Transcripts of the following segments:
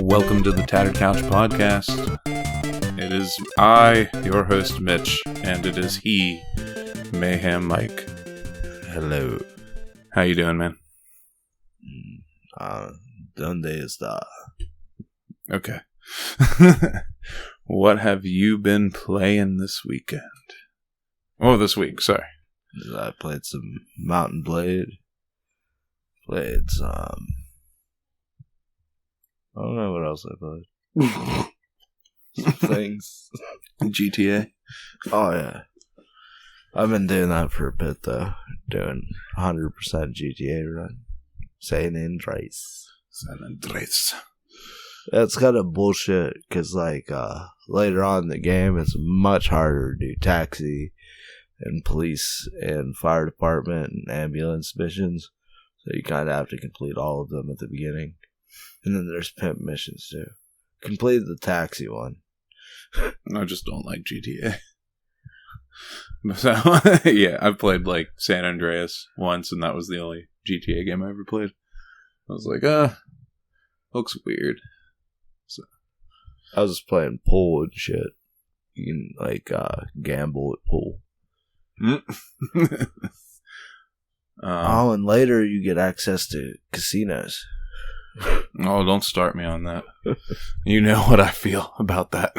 Welcome to the Tattered Couch podcast. It is I, your host Mitch, and it is he, Mayhem Mike. Hello. How you doing, man? Donde está? Okay. What have you been playing this weekend? Oh, this week, sorry. I played some Mountain Blade. Played some... I don't know what else I played. Some things. GTA? Oh, yeah. I've been doing that for a bit, though. Doing 100% GTA run. San Andreas. That's kind of bullshit, because, later on in the game, it's much harder to do taxi and police and fire department and ambulance missions. So you kind of have to complete all of them at the beginning. And then there's pimp missions, too. Complete the taxi one. I just don't like GTA. So, yeah, I've played, San Andreas once, and that was the only GTA game I ever played. I was like, looks weird. So I was just playing pool and shit. You can, gamble at pool. And later you get access to casinos. Oh, don't start me on that. You know what I feel about that.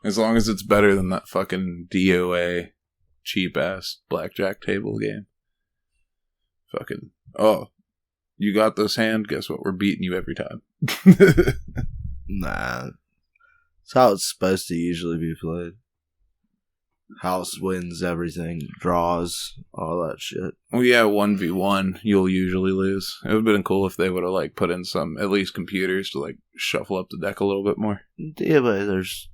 As long as it's better than that fucking DOA cheap-ass blackjack table game. Fucking, you got this hand? Guess what? We're beating you every time. Nah. It's how it's supposed to usually be played. House wins everything, draws, all that shit. Well, yeah, 1v1, you'll usually lose. It would have been cool if they would have, put in some, at least computers to, shuffle up the deck a little bit more. Yeah, but there's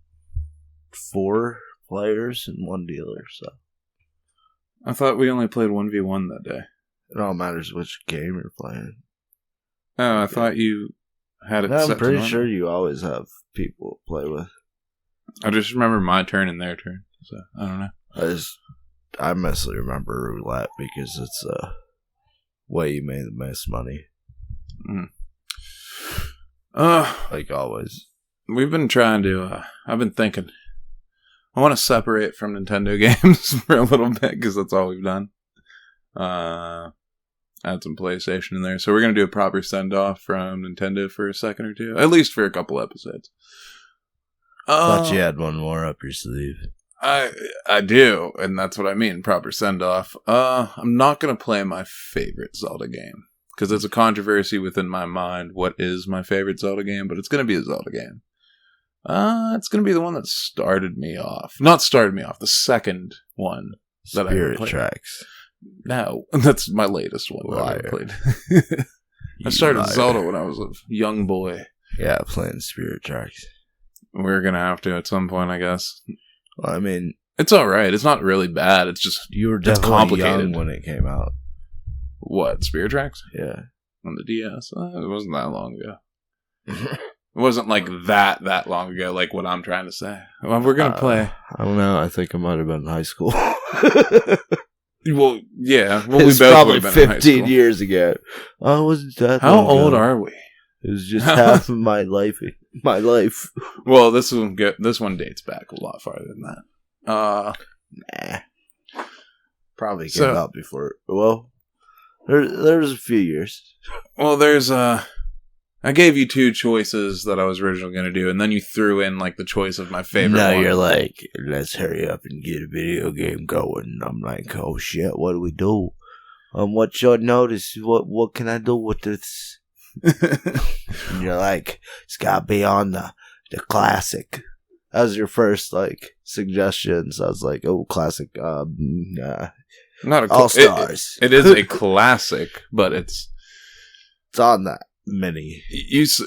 4 players and 1 dealer, so. I thought we only played 1v1 that day. It all matters which game you're playing. Oh, I thought you had it set I'm pretty to sure you always have people to play with. I just remember my turn and their turn. So, I don't know. I mostly remember roulette because it's the way you made the most money. Like always. We've been trying to, I've been thinking, I want to separate from Nintendo games for a little bit because that's all we've done. Add some PlayStation in there. So we're going to do a proper send-off from Nintendo for a second or two. At least for a couple episodes. Thought you had one more up your sleeve. I do, and that's what I mean, proper send-off. I'm not going to play my favorite Zelda game, because it's a controversy within my mind what is my favorite Zelda game, but it's going to be a Zelda game. It's going to be the one that started me off. Not started me off, the second one that Spirit I played. Tracks. No, that's my latest one that I ever played. I started Zelda when I was a young boy. Yeah, playing Spirit Tracks. We're going to have to at some point, I guess. Well, I mean, it's alright. It's not really bad. It's just you were definitely young when it came out. What, Spirit Tracks? Yeah. On the DS? It wasn't that long ago. It wasn't that long ago, like what I'm trying to say. Well, we're going to play. I don't know. I think I might have been in high school. Well, yeah. Well, it's probably 15 years ago. Oh, it wasn't that How long old ago. are we? It was just half of my life. Well, this one dates back a lot farther than that. Nah. Probably came out before. Well, there's a few years. Well, there's I gave you 2 choices that I was originally going to do, and then you threw in the choice of my favorite one. You're like, let's hurry up and get a video game going. And I'm like, oh shit, what do we do? What's your notice? What can I do with this? And you're like, it's gotta be on the classic. That was your first suggestion. So I was like, oh, classic. Nah. Not a All Stars. It is a classic, but it's on that mini.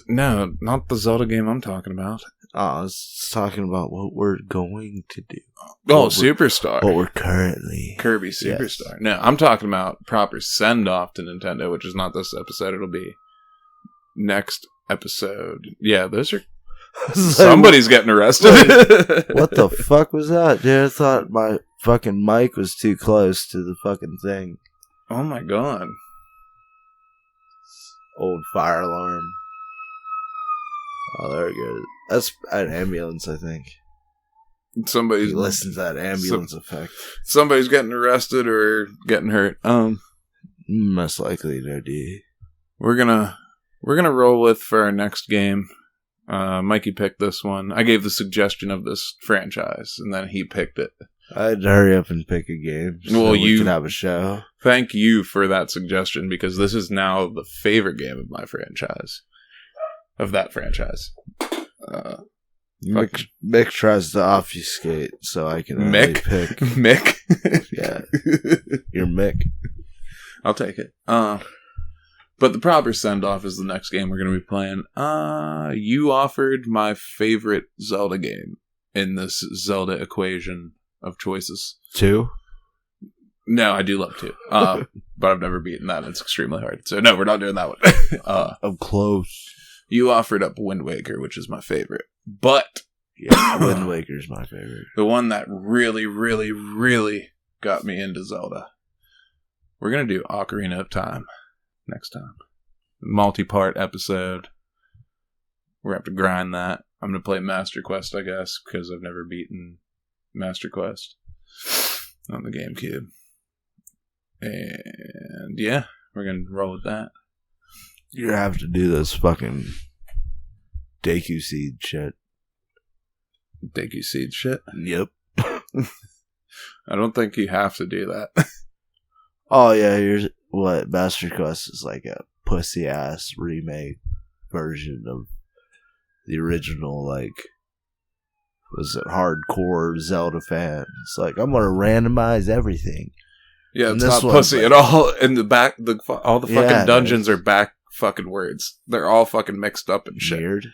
No, not the Zelda game I'm talking about. I was talking about what we're going to do. Superstar. What we're currently. Kirby Superstar. Yes. No, I'm talking about proper send-off to Nintendo, which is not this episode. It'll be next episode. Yeah, those are... Somebody's getting arrested. What the fuck was that, dude? I thought my fucking mic was too close to the fucking thing. Oh my god. Old fire alarm. Oh, there it goes. That's an ambulance, I think. Somebody's listens to that ambulance effect. Somebody's getting arrested or getting hurt. Most likely, no D. We're gonna roll with for our next game. Mikey picked this one. I gave the suggestion of this franchise, and then he picked it. I had to hurry up and pick a game so we can have a show. Thank you for that suggestion, because this is now the favorite game of my franchise. Of that franchise. Mick tries to obfuscate, so I can Mick? Pick. Mick? Yeah. You're Mick. I'll take it. But the proper send-off is the next game we're going to be playing. You offered my favorite Zelda game in this Zelda equation of choices. 2? No, I do love 2. But I've never beaten that, and it's extremely hard. So no, we're not doing that one. I'm close. You offered up Wind Waker, which is my favorite. But... yeah, Wind Waker's my favorite. The one that really, really, really got me into Zelda. We're going to do Ocarina of Time next time. Multi-part episode. We're going to have to grind that. I'm going to play Master Quest, I guess, because I've never beaten Master Quest on the GameCube. And yeah, we're going to roll with that. You have to do this fucking Deku Seed shit. Deku Seed shit? Yep. I don't think you have to do that. Oh, yeah, here's what Master Quest is like a pussy-ass remake version of the original, was it hardcore Zelda fan? It's like, I'm going to randomize everything. Yeah, it's not pussy at all. In the back, all the fucking dungeons are back fucking words. They're all fucking mixed up and shit. Mirrored?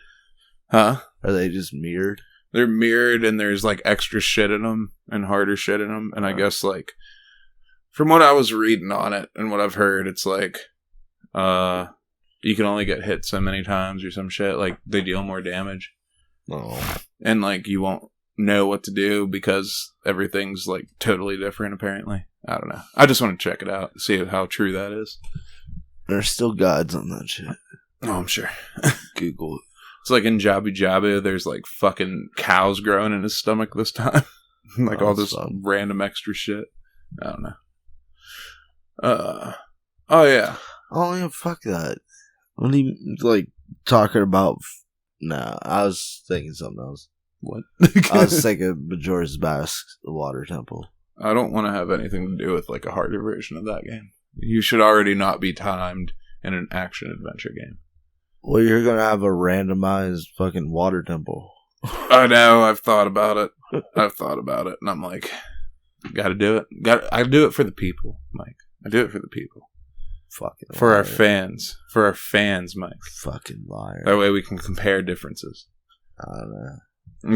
Huh? Are they just mirrored? They're mirrored, and there's extra shit in them and harder shit in them. And I guess from what I was reading on it and what I've heard, it's you can only get hit so many times or some shit. They deal more damage. Oh. And you won't know what to do because everything's totally different apparently. I don't know. I just want to check it out, see how true that is. There's still guides on that shit. Oh, I'm sure. Google it. It's in Jabu Jabu, there's fucking cows growing in his stomach this time. All this random extra shit. I don't know. Oh yeah. Oh yeah, fuck that. What are you talking about? Nah, I was thinking something else. What? I was thinking Majora's Mask, the Water Temple. I don't want to have anything to do with a harder version of that game. You should already not be timed in an action adventure game. Well, you're gonna have a randomized fucking water temple. I know. I've thought about it. And I'm like, gotta do it. I do it for the people, Mike. I do it for the people. Fucking for liar. our fans. For our fans, Mike. Fucking liar. That way we can compare differences. I don't know.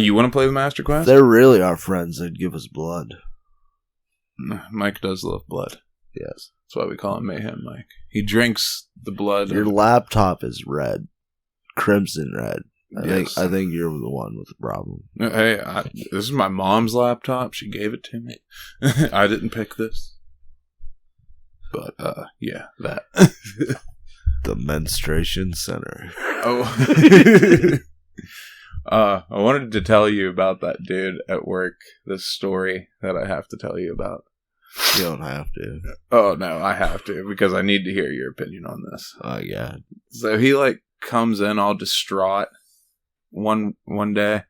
You want to play the Master Quest? If they're really our friends, they'd give us blood. Mike does love blood. Yes. That's why we call him Mayhem Mike. He drinks the blood. Your laptop is red. Crimson red. I think you're the one with the problem. Hey, this is my mom's laptop. She gave it to me. I didn't pick this. But, yeah, that. The menstruation center. Oh. I wanted to tell you about that dude at work. This story that I have to tell you about. You don't have to. Oh, no, I have to, because I need to hear your opinion on this. Oh, yeah. So he, comes in all distraught one day.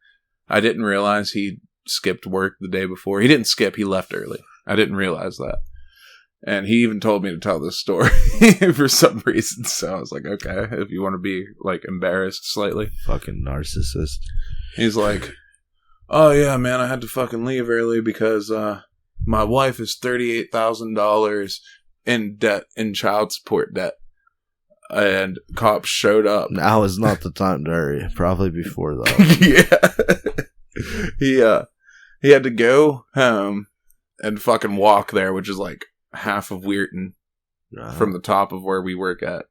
I didn't realize he skipped work the day before. He didn't skip, he left early. I didn't realize that. And he even told me to tell this story for some reason. So I was like, okay, if you want to be like embarrassed slightly. Fucking narcissist. He's like, oh yeah, man, I had to fucking leave early because my wife is $38,000 in debt, in child support debt. And cops showed up. Now is not the time to hurry. Probably before that. Yeah. He had to go home and fucking walk there, which is like half of Weirton from the top of where we work at.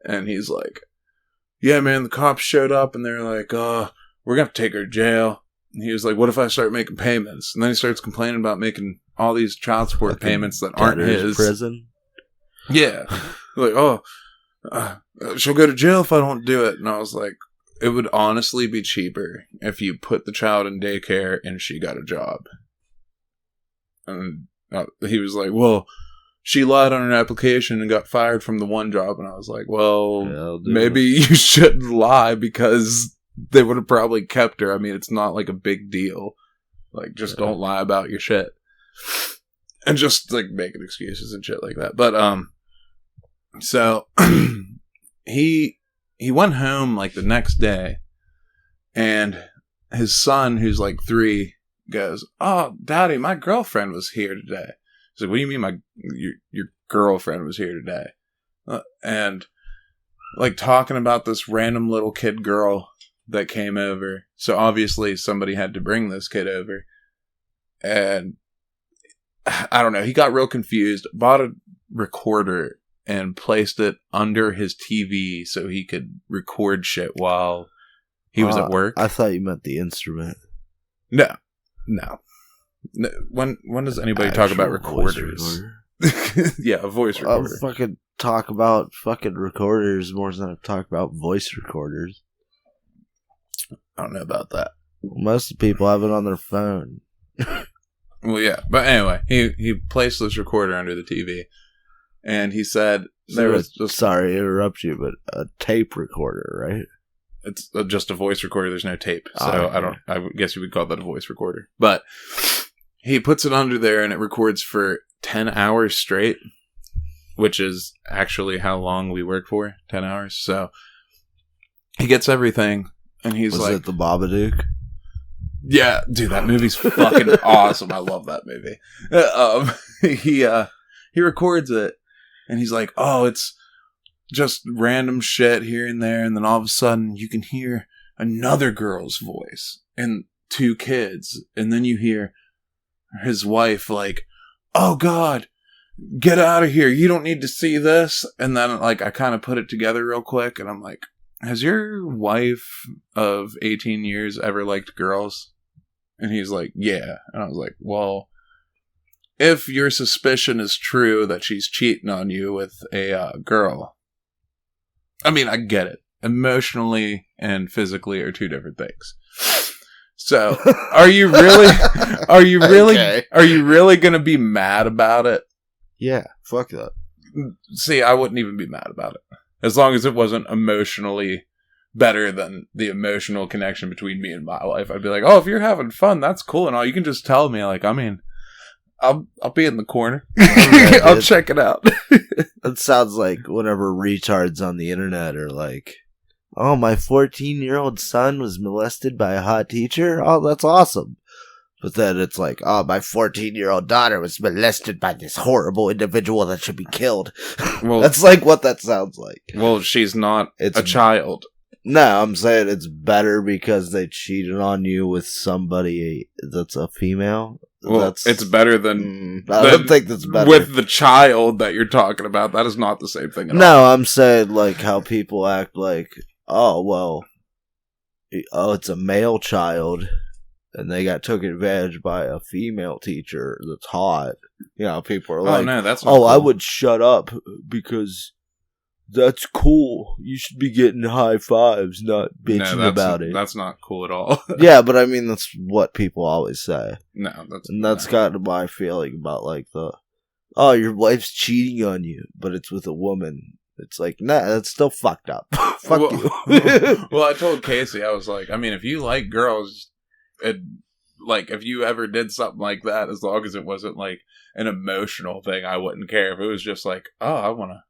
And he's like, yeah, man, the cops showed up and they're like, we're going to take her to jail. And he was like, what if I start making payments? And then he starts complaining about making all these child support payments that aren't his. Prison? Yeah. Like, she'll go to jail if I don't do it. And I was like, it would honestly be cheaper if you put the child in daycare and she got a job. And he was like, well, she lied on her application and got fired from the one job. And I was like, well, maybe you shouldn't lie because they would have probably kept her. I mean, it's not like a big deal. Like, just don't lie about your shit. And just, like, making excuses and shit like that. But, so, he went home, like, the next day, and his son, who's, like, 3, goes, oh, Daddy, my girlfriend was here today. He's like, what do you mean your girlfriend was here today? And, like, talking about this random little kid girl that came over. So, obviously, somebody had to bring this kid over. And, I don't know, he got real confused, bought a recorder, and placed it under his TV so he could record shit while he was at work. I thought you meant the instrument. No. When does anybody talk about recorders? Yeah, a voice recorder. I fucking talk about fucking recorders more than I talk about voice recorders. I don't know about that. Most of the people have it on their phone. Well, yeah. But anyway, he placed this recorder under the TV. And he said there was just... Sorry to interrupt you, but a tape recorder, right? It's just a voice recorder. There's no tape. So I guess you would call that a voice recorder. But he puts it under there and it records for 10 hours straight, which is actually how long we work for, 10 hours. So he gets everything and he's like... Was it the Babadook? Yeah, dude, that movie's fucking awesome. I love that movie. He records it. And he's like, oh, it's just random shit here and there. And then all of a sudden, you can hear another girl's voice and 2 kids. And then you hear his wife like, oh, God, get out of here. You don't need to see this. And then, like, I kind of put it together real quick. And I'm like, has your wife of 18 years ever liked girls? And he's like, yeah. And I was like, well... if your suspicion is true that she's cheating on you with a girl, I mean, I get it. Emotionally and physically are 2 different things. So, are you really going to be mad about it? Yeah, fuck that. See, I wouldn't even be mad about it. As long as it wasn't emotionally better than the emotional connection between me and my wife. I'd be like, oh, if you're having fun, that's cool and all. You can just tell me, like, I mean... I'll be in the corner. I'll check it out. That sounds like whenever retards on the internet are like, oh, my 14-year-old son was molested by a hot teacher? Oh, that's awesome. But then it's like, oh, my 14-year-old daughter was molested by this horrible individual that should be killed. Well, that's like what that sounds like. Well, she's not a child. No, I'm saying it's better because they cheated on you with somebody that's a female. Well, it's better than... I don't think that's better. With the child that you're talking about, that is not the same thing at all. No, I'm saying, like, how people act like, oh, well, it's a male child, and they got took advantage by a female teacher that's hot. You know, people are like, no, that's not cool. I would shut up because... that's cool. You should be getting high fives, not bitching about it. That's not cool at all. Yeah, but I mean, that's what people always say. No, that's kind of my feeling about, like, oh, your wife's cheating on you, but it's with a woman. It's like, nah, that's still fucked up. Fuck you. Well, I told Casey, I was like, I mean, if you like girls, like, if you ever did something like that, as long as it wasn't, like, an emotional thing, I wouldn't care. If it was just like, oh, I want to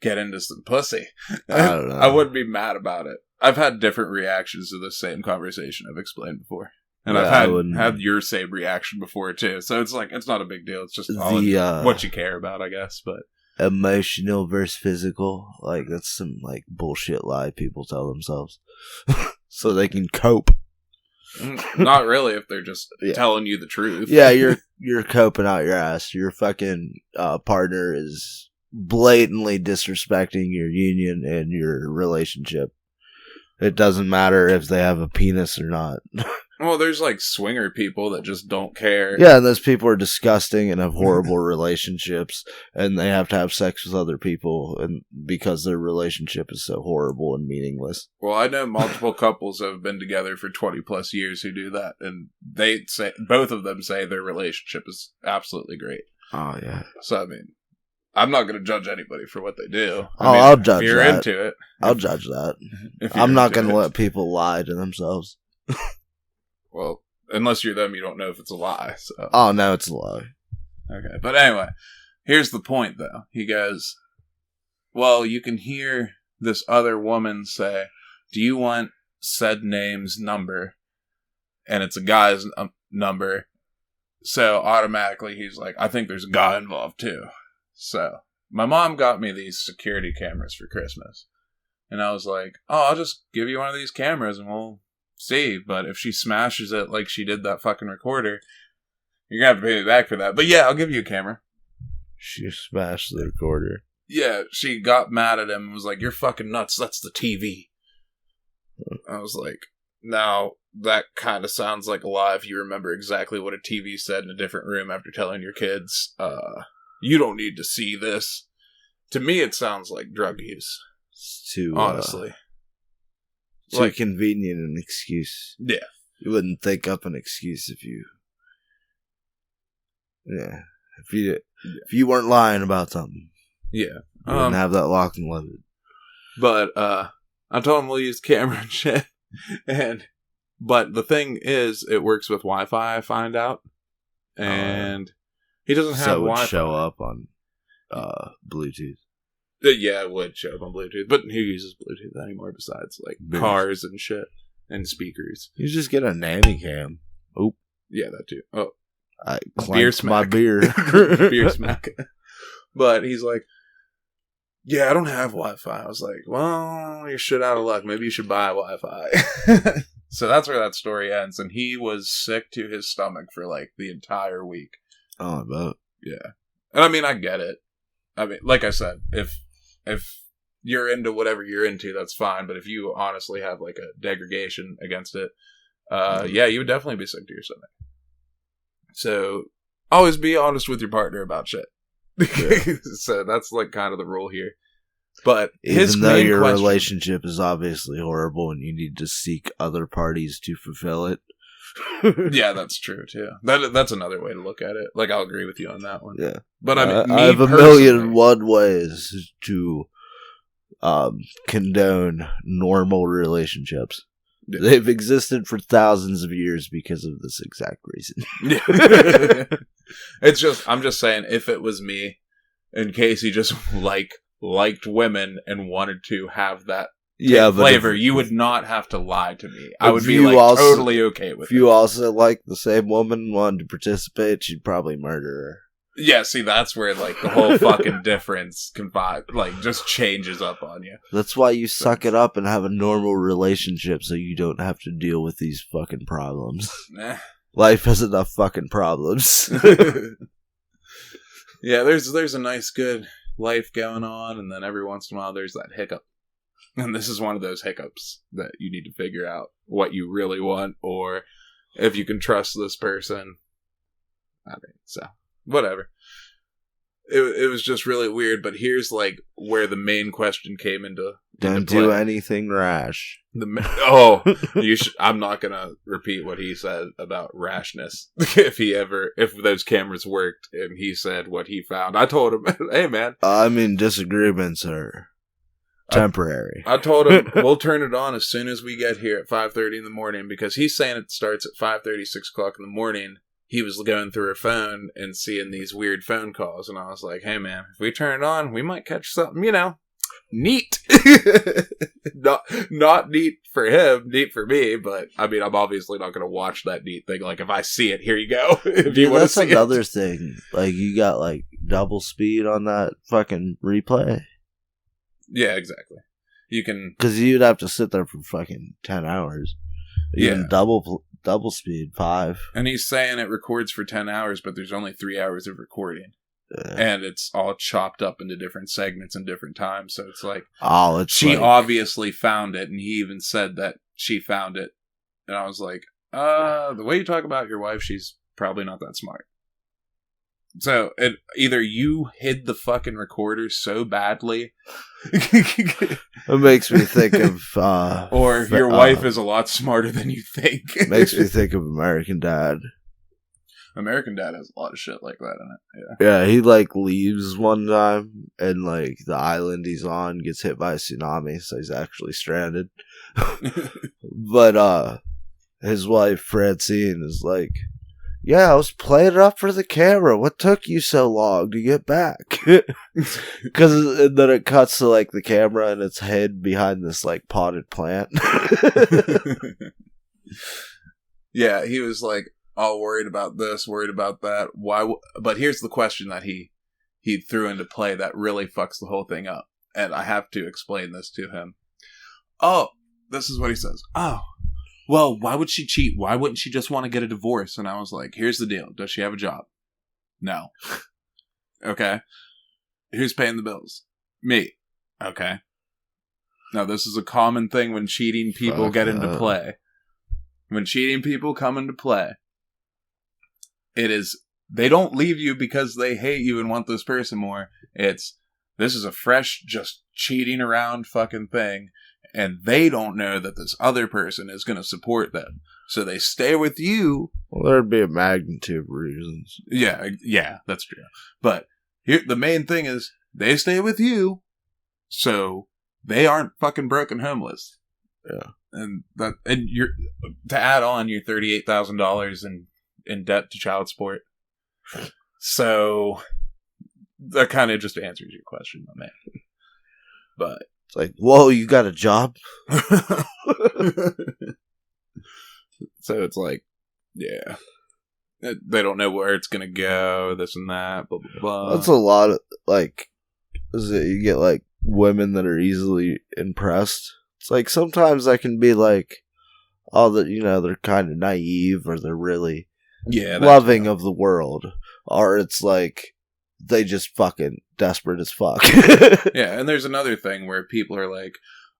get into some pussy, I don't know. I wouldn't be mad about it. I've had different reactions to the same conversation I've explained before. And I've had your same reaction before, too. So it's like, it's not a big deal. It's just what you care about, I guess. But emotional versus physical, like, that's some, like, bullshit lie people tell themselves. So they can cope. Not really, if they're just telling you the truth. Yeah, you're coping out your ass. Your fucking partner is blatantly disrespecting your union and your relationship. It doesn't matter if they have a penis or not. Well, there's like swinger people that just don't care. Yeah, and those people are disgusting and have horrible relationships, and they have to have sex with other people, and because their relationship is so horrible and meaningless. Well, I know multiple couples have been together for 20 plus years who do that, and they say, both of them say their relationship is absolutely great. Oh yeah. So I mean, I'm not going to judge anybody for what they do. I'll judge if you're that. into it. I'll judge that. I'm not going to let people lie to themselves. Well, unless you're them, you don't know if it's a lie. So. Oh, no, it's a lie. Okay, but anyway, here's the point, though. He goes, well, you can hear this other woman say, do you want said name's number? And it's a guy's number. So automatically he's like, I think there's a guy involved, too. So my mom got me these security cameras for Christmas. And I was like, oh, I'll just give you one of these cameras and we'll see. But if she smashes it like she did that fucking recorder, you're gonna have to pay me back for that. But yeah, I'll give you a camera. She smashed the recorder. Yeah, she got mad at him and was like, you're fucking nuts, that's the TV. I was like, now that kind of sounds like a lie if you remember exactly what a TV said in a different room after telling your kids, you don't need to see this. To me, it sounds like drug use. Honestly. Too convenient an excuse. Yeah. You wouldn't think up an excuse if you... Yeah. If you weren't lying about something. Yeah. You wouldn't have that locked and loaded. But, I told him we'll use camera and shit. But the thing is, it works with Wi-Fi, I find out. And he doesn't have Wi-Fi. So it Wi-Fi. would show up on Bluetooth. Yeah, it would show up on Bluetooth. But who uses Bluetooth anymore besides, like, cars and shit? And speakers. You just get a nanny cam. Oh. Yeah, that too. Oh. I clanked my beer. Beer smack. But he's like, yeah, I don't have Wi-Fi. I was like, well, you're shit out of luck. Maybe you should buy Wi-Fi. So that's where that story ends. And he was sick to his stomach for, like, the entire week. Oh, I bet. Yeah. And I mean, I get it. I mean, like I said, if you're into whatever you're into, that's fine. But if you honestly have, like, a degradation against it, yeah, you would definitely be sick to your stomach. So, always be honest with your partner about shit. Yeah. So, that's, like, kind of the rule here. But even though your relationship is obviously horrible and you need to seek other parties to fulfill it. Yeah, that's true, too. That's another way to look at it. Like, I'll agree with you on that one. Yeah. But, I mean, I have a million and one ways to condone normal relationships. Yeah. They've existed for thousands of years because of this exact reason. It's just, I'm just saying, if it was me, in case he just liked women and wanted to have that flavor, you would not have to lie to me. I would be like totally okay with it. If you also like the same woman and wanted to participate, you'd probably murder her. Yeah, see, that's where, like, the whole fucking difference just changes up on you. That's why you suck it up and have a normal relationship so you don't have to deal with these fucking problems. Life has enough fucking problems. Yeah, there's a nice, good life going on, and then every once in a while there's that hiccup. And this is one of those hiccups that you need to figure out what you really want, or if you can trust this person. I mean, so... whatever. It was just really weird, but here's, like, where the main question came into Don't do anything rash. I'm not gonna repeat what he said about rashness. If those cameras worked and he said what he found, I told him, hey, man. I mean, disagreements are temporary. I told him we'll turn it on as soon as we get here at 5:30 in the morning because he's saying it starts at 5:30, 6 o'clock in the morning. He was going through her phone and seeing these weird phone calls, and I was like, "Hey, man, if we turn it on, we might catch something, neat." not neat for him, neat for me. But I mean, I'm obviously not going to watch that neat thing. Like, if I see it, here you go. If you want to see it, that's another thing. Like, you got like double speed on that fucking replay. Yeah, exactly. You can because you'd have to sit there for fucking 10 hours. Even double speed 5. And he's saying it records for 10 hours, but there's only 3 hours of recording. And it's all chopped up into different segments and different times. So it's like, she obviously found it. And he even said that she found it. And I was like, the way you talk about your wife, she's probably not that smart. So either you hid the fucking recorder so badly. It makes me think of... or your wife is a lot smarter than you think. Makes me think of American Dad. American Dad has a lot of shit like that in it. Yeah, he like leaves one time and like the island he's on gets hit by a tsunami, so he's actually stranded. But his wife Francine is like, "Yeah, I was playing it up for the camera. What took you so long to get back?" Because then it cuts to like the camera and it's hid behind this like potted plant. Yeah, he was like, all worried about this, worried about that. Why? But here's the question that he threw into play that really fucks the whole thing up. And I have to explain this to him. Oh, this is what he says. Oh, well, why would she cheat? Why wouldn't she just want to get a divorce? And I was like, here's the deal. Does she have a job? No. Okay. Who's paying the bills? Me. Okay. Now, this is a common thing when cheating people get into play. When cheating people come into play, it is, they don't leave you because they hate you and want this person more. This is a fresh, just cheating around fucking thing. And they don't know that this other person is going to support them. So they stay with you. Well, there'd be a magnitude of reasons. Yeah, that's true. But here, the main thing is, they stay with you, so they aren't fucking broken homeless. Yeah. And you're, to add on, you're $38,000 in debt to child support. So that kind of just answers your question, my man. But it's like, whoa, you got a job? So it's like, yeah, they don't know where it's gonna go, this and that, blah blah blah. That's a lot of like, you get like women that are easily impressed. It's like sometimes that can be like, oh, that they're kind of naive or they're really loving of the world, or it's like they just fucking desperate as fuck. Yeah, and there's another thing where people are like,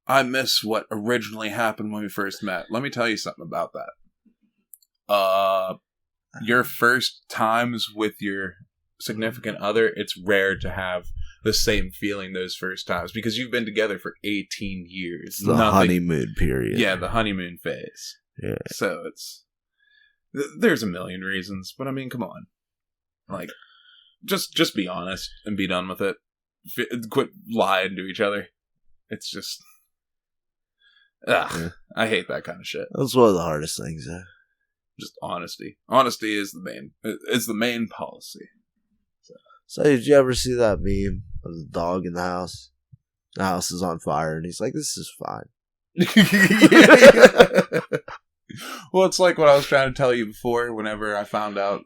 I miss what originally happened when we first met. Let me tell you something about that. Your first times with your significant other, it's rare to have the same feeling those first times because you've been together for 18 years. The honeymoon period. Yeah, the honeymoon phase. Yeah. So there's a million reasons, but I mean, come on. Like, just be honest and be done with it. Quit lying to each other. It's just, I hate that kind of shit. That's one of the hardest things. Just honesty. Honesty is the main policy. So did you ever see that meme of the dog in the house? The house is on fire, and he's like, "This is fine." Well, it's like what I was trying to tell you before. Whenever I found out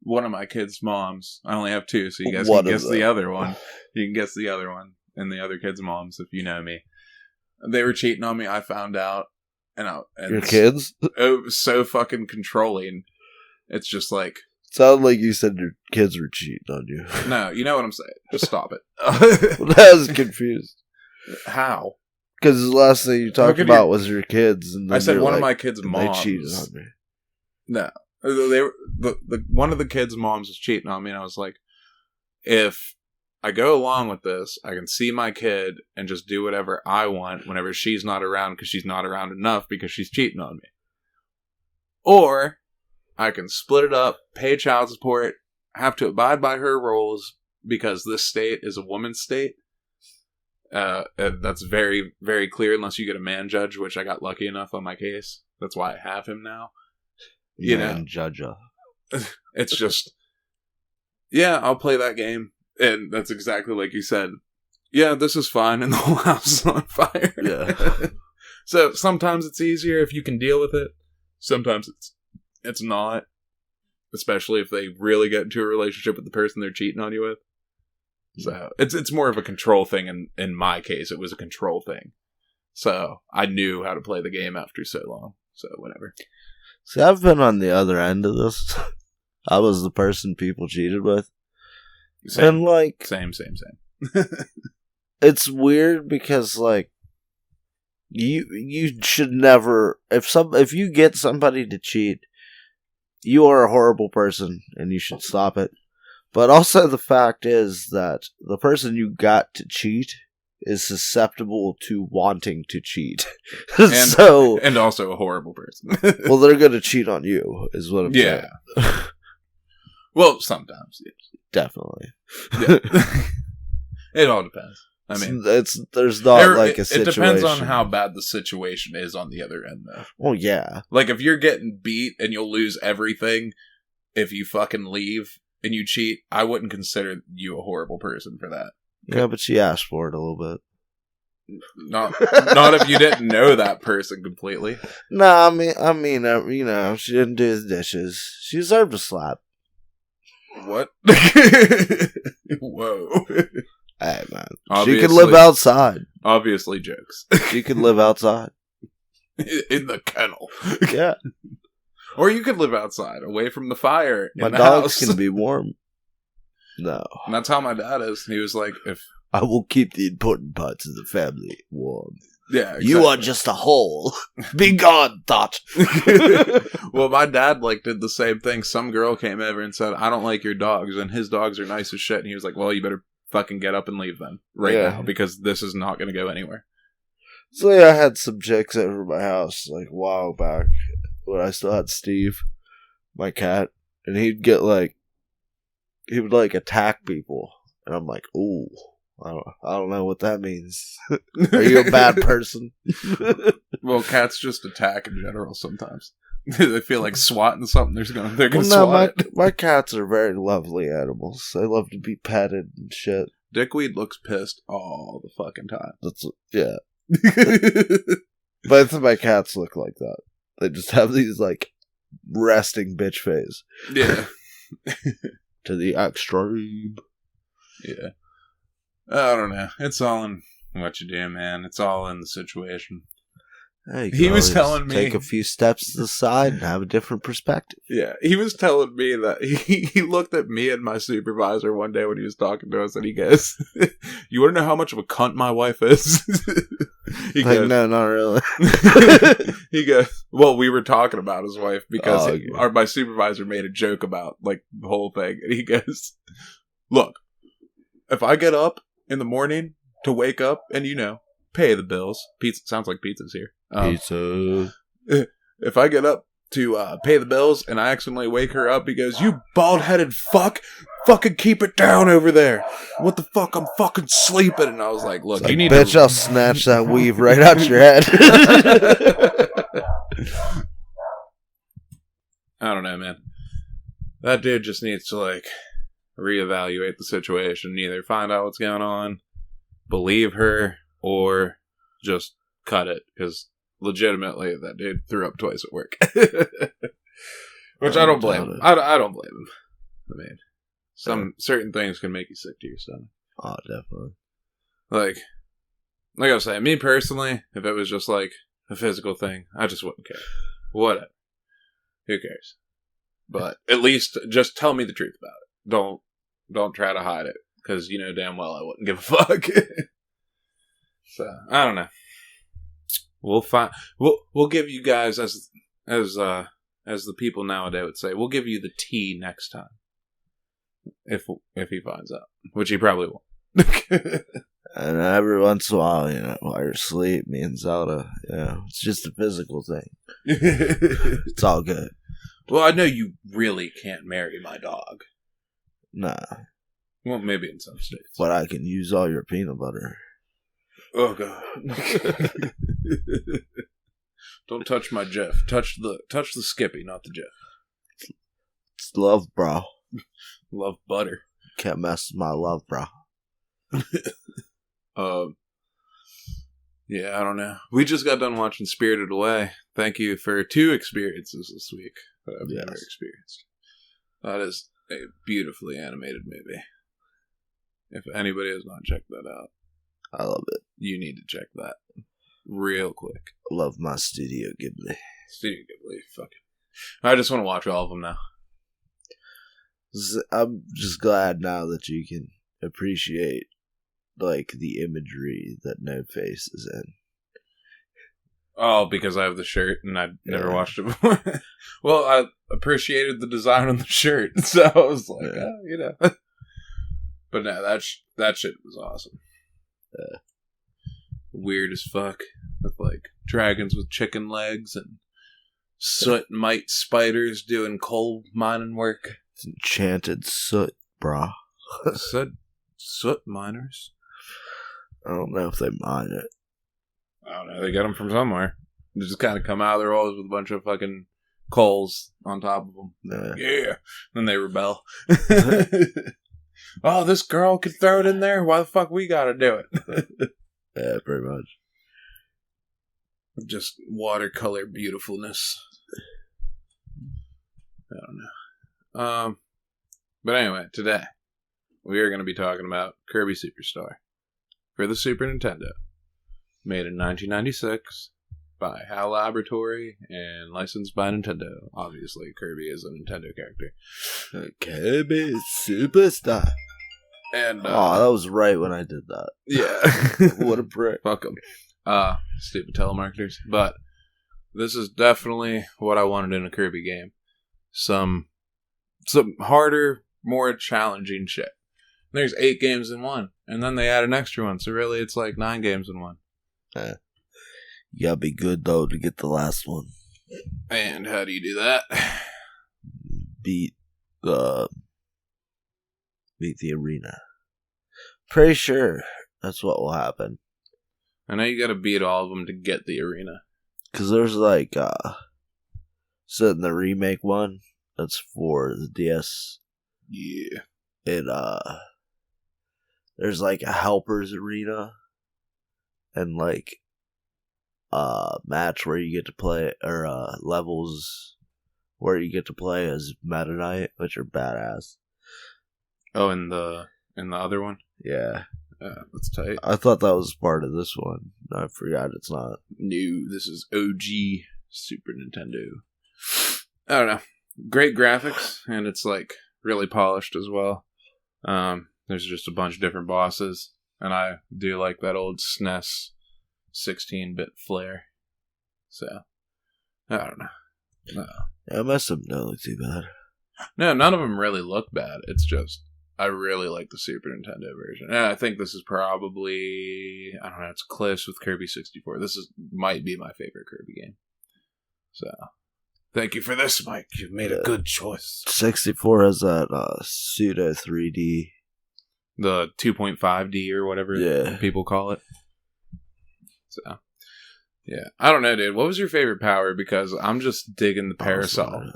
one of my kids' moms, I only have two, so you guys can guess the other one. You can guess the other one and the other kids' moms if you know me. They were cheating on me. I found out, and your kids? It was so fucking controlling. It's just like, sounded like you said your kids were cheating on you. No, you know what I'm saying. Just stop it. I was confused. How? Because the last thing you talked about was your kids. And I said one of my kids' moms. They cheated on me. No. They were, one of the kids' moms was cheating on me, and I was like, if I go along with this, I can see my kid and just do whatever I want whenever she's not around because she's not around enough because she's cheating on me. Or I can split it up, pay child support, have to abide by her rules because this state is a woman's state. And that's very, very clear unless you get a man judge, which I got lucky enough on my case. That's why I have him now. Man judger. It's just, yeah, I'll play that game. And that's exactly like you said. Yeah, this is fine, and the whole house is on fire. Yeah. So sometimes it's easier if you can deal with it. Sometimes it's not. Especially if they really get into a relationship with the person they're cheating on you with. So it's more of a control thing. In my case, it was a control thing. So I knew how to play the game after so long. So whatever. See, I've been on the other end of this. I was the person people cheated with. Same. And like... Same. It's weird because like... You should never... If you get somebody to cheat... You are a horrible person, and you should stop it. But also the fact is that the person you got to cheat is susceptible to wanting to cheat. And also a horrible person. Well, they're going to cheat on you, is what I'm saying. Well, sometimes, yes. Definitely. Yeah. It all depends. I mean, there's not like a situation. It depends on how bad the situation is on the other end, though. Well, yeah. Like, if you're getting beat and you'll lose everything if you fucking leave and you cheat, I wouldn't consider you a horrible person for that. Yeah, but she asked for it a little bit. Not if you didn't know that person completely. No, I mean, you know, she didn't do his dishes. She deserved a slap. What? Whoa. Hey, man. Obviously, she can live outside. Obviously, jokes. She can live outside. In the kennel. Yeah. Or you could live outside, away from the fire. My dogs can be warm. No. And that's how my dad is. He was like, if... I will keep the important parts of the family warm. Yeah, exactly. You are just a hole. Be gone, Dot. Well, my dad did the same thing. Some girl came over and said, I don't like your dogs, and his dogs are nice as shit. And he was like, well, you better fucking get up and leave then now, because this is not going to go anywhere. So yeah, I had some chicks over my house a while back when I still had Steve, my cat, and he would attack people, and I'm like, ooh, I don't know what that means. Are you a bad person? Well, cats just attack in general sometimes. They feel like swatting something. They're gonna swat it. My cats are very lovely animals. They love to be petted and shit. Dickweed looks pissed all the fucking time. Yeah. Both of my cats look like that. They just have these resting bitch face. Yeah. To the extreme. Yeah. I don't know. It's all in what you do, man. It's all in the situation. He was telling me take a few steps to the side and have a different perspective. Yeah, he was telling me that he looked at me and my supervisor one day when he was talking to us, and he goes, "You want to know how much of a cunt my wife is?" He goes, "No, not really." He goes, "Well, we were talking about his wife because my supervisor made a joke about the whole thing," and he goes, "Look, if I get up in the morning to wake up and pay the bills, pizza sounds like pizza's here." Pizza. If I get up to pay the bills and I accidentally wake her up, he goes, "You bald-headed fuck, fucking keep it down over there. What the fuck? I'm fucking sleeping." And I was like, "Look, you need bitch, to..." I'll snatch that weave right out your head. I don't know, man. That dude just needs to reevaluate the situation. Either find out what's going on, believe her, or just cut it, because legitimately that dude threw up twice at work. Which I don't blame him. I don't blame him. I mean, certain things can make you sick to your stomach. Oh, definitely. Like I was saying, me personally, if it was just a physical thing, I just wouldn't care. Whatever. Who cares? But at least just tell me the truth about it. Don't try to hide it, because you know damn well I wouldn't give a fuck. So I don't know. We'll find. We'll give you guys as the people nowadays would say. We'll give you the tea next time. If he finds out, which he probably won't. And every once in a while, while you're asleep, me and Zelda, it's just a physical thing. It's all good. Well, I know you really can't marry my dog. Nah. Well, maybe in some states. But I can use all your peanut butter. Oh god! Don't touch my Jeff. Touch the Skippy, not the Jeff. It's love, bro. Love butter. Can't mess with my love, bro. Yeah, I don't know. We just got done watching Spirited Away. Thank you for 2 experiences this week that I've never experienced. That is a beautifully animated movie. If anybody has not checked that out, I love it. You need to check that real quick. I love my Studio Ghibli. Studio Ghibli, fuck it. I just want to watch all of them now. I'm just glad now that you can appreciate like the imagery that No Face is in. Oh, because I have the shirt and I've never watched it before. Well, I appreciated the design on the shirt, so I was like, you know. But no, that shit was awesome. Weird as fuck, with like dragons with chicken legs and soot mite spiders doing coal mining work. It's enchanted soot, brah. Soot miners? I don't know if they mine it. I don't know. They get them from somewhere. They just kind of come out of their holes with a bunch of fucking coals on top of them. Yeah. Then they rebel. Oh, this girl could throw it in there? Why the fuck we gotta do it? Yeah, pretty much. Just watercolor beautifulness. I don't know. But anyway, today we are going to be talking about Kirby Superstar for the Super Nintendo. Made in 1996 by HAL Laboratory and licensed by Nintendo. Obviously, Kirby is a Nintendo character. Kirby Superstar. And that was right when I did that. Yeah. What a prick. Fuck 'em. Stupid telemarketers. But this is definitely what I wanted in a Kirby game. Some harder, more challenging shit. There's 8 games in one, and then they add an extra one, so really it's like 9 games in one. You gotta be good, though, to get the last one. And how do you do that? Beat the arena. Pretty sure that's what will happen. I know you gotta beat all of them to get the arena. Because there's like, so in the remake one, that's for the DS. Yeah. There's like a helpers arena. And like, match where you get to play, or levels where you get to play as Meta Knight, which are badass. Oh, in the other one? Yeah. That's tight. I thought that was part of this one. I forgot it's not. No, this is OG Super Nintendo. I don't know. Great graphics, and it's like really polished as well. There's just a bunch of different bosses, and I do like that old SNES 16-bit flair. So, I don't know. No. Yeah, most of them don't look too bad. No, none of them really look bad. It's just, I really like the Super Nintendo version. And I think this is probably, I don't know, it's close with Kirby 64. This might be my favorite Kirby game. So, thank you for this, Mike. You've made a good choice. 64 has that pseudo 3D. The 2.5D or whatever people call it. So, yeah. I don't know, dude. What was your favorite power? Because I'm just digging the parasol.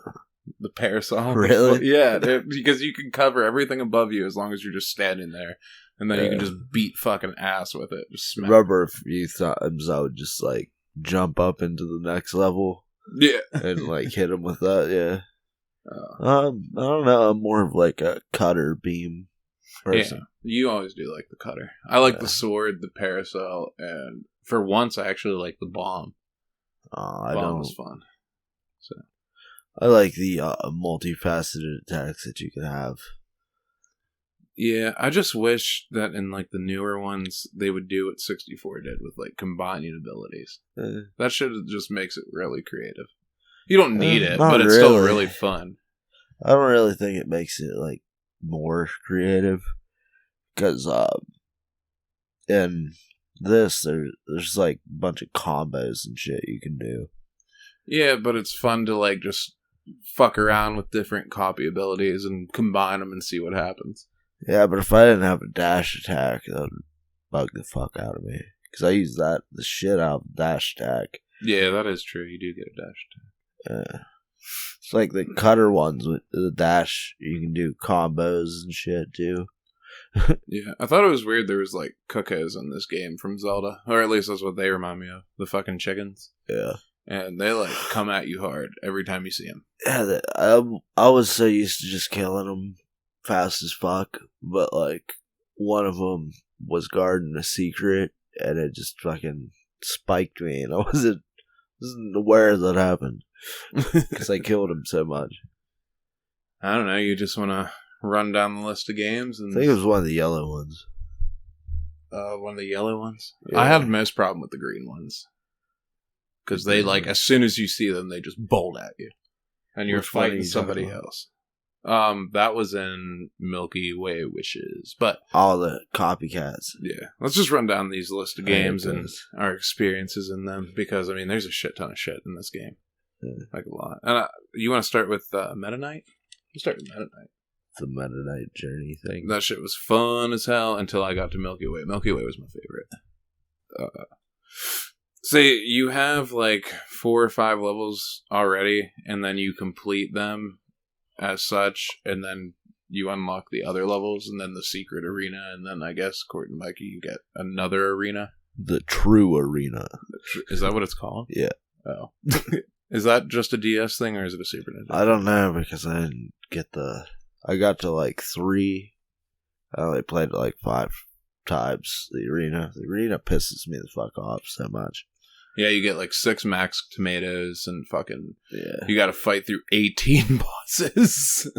The parasol. Really? Yeah, because you can cover everything above you as long as you're just standing there. And then you can just beat fucking ass with it. Just smack. Remember, a few times I would just like jump up into the next level. Yeah. And like hit him with that, yeah. I don't know. I'm more of like a cutter beam person. Yeah, you always do like the cutter. I like the sword, the parasol, and for once I actually like the bomb. I Bomb don't. was fun. So I like the multifaceted attacks that you can have. yeah, I just wish that in like the newer ones they would do what 64 did with like combining abilities. That shit just makes it really creative. You don't need it, but it's still really fun. I don't really think it makes it like more creative because in this there's like a bunch of combos and shit you can do. Yeah, but it's fun to like just fuck around with different copy abilities and combine them and see what happens. Yeah, but if I didn't have a dash attack, that would bug the fuck out of me. Because I use the shit out of dash attack. Yeah, that is true. You do get a dash attack. It's like the cutter ones with the dash. You can do combos and shit too. Yeah, I thought it was weird there was like cuckoos in this game from Zelda. Or at least that's what they remind me of. The fucking chickens. Yeah. And they like come at you hard every time you see them. Yeah, I was so used to just killing them fast as fuck. But like, one of them was guarding a secret and it just fucking spiked me. And I wasn't aware that happened. Because I killed him so much. I don't know, you just want to run down the list of games? And I think it was one of the yellow ones. One of the yellow ones? Yeah. I had the most problem with the green ones. Because they, like, as soon as you see them, they just bolt at you. And you're fighting somebody else. That was in Milky Way Wishes. But all the copycats. Yeah. Let's just run down these list of games and our experiences in them. Because, I mean, there's a shit ton of shit in this game. Yeah. Like a lot. And you want to start with Meta Knight? We'll start with Meta Knight. The Meta Knight journey thing. That shit was fun as hell until I got to Milky Way. Milky Way was my favorite. See, you have like 4 or 5 levels already, and then you complete them as such, and then you unlock the other levels, and then the secret arena, and then I guess, according to Mikey, you get another arena. The true arena. Is that what it's called? Yeah. Oh. Is that just a DS thing, or is it a Super Nintendo? I don't know, because I didn't get I got to like 3. I only played it like 5 times. The arena pisses me the fuck off so much. Yeah, you get like 6 max tomatoes and fucking... Yeah. You gotta fight through 18 bosses.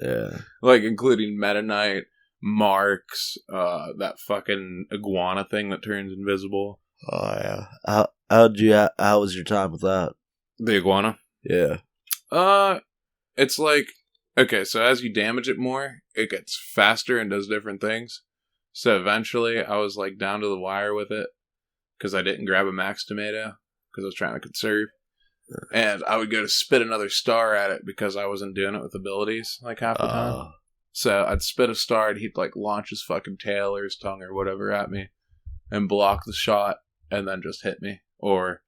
Yeah. Like, including Meta Knight, Marks, that fucking iguana thing that turns invisible. Oh, yeah. How was your time with that? The iguana? Yeah. It's like... Okay, so as you damage it more, it gets faster and does different things. So eventually, I was like down to the wire with it because I didn't grab a max tomato because I was trying to conserve. And I would go to spit another star at it because I wasn't doing it with abilities like half the time. So I'd spit a star and he'd like launch his fucking tail or his tongue or whatever at me and block the shot and then just hit me. Or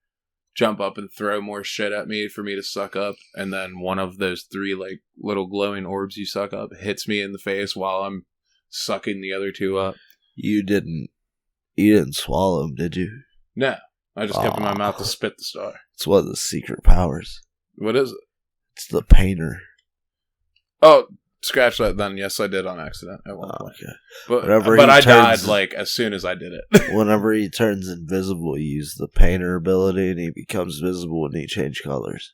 jump up and throw more shit at me for me to suck up, and then one of those 3 like little glowing orbs you suck up hits me in the face while I'm sucking the other 2 up. You didn't swallow them, did you? No, I just kept in my mouth to spit the star. It's one of the secret powers. What is it? It's the painter. Oh, scratch that then. Yes, I did on accident at one point. Okay. But I died like as soon as I did it. Whenever he turns invisible, you use the painter ability and he becomes visible and he changes colors.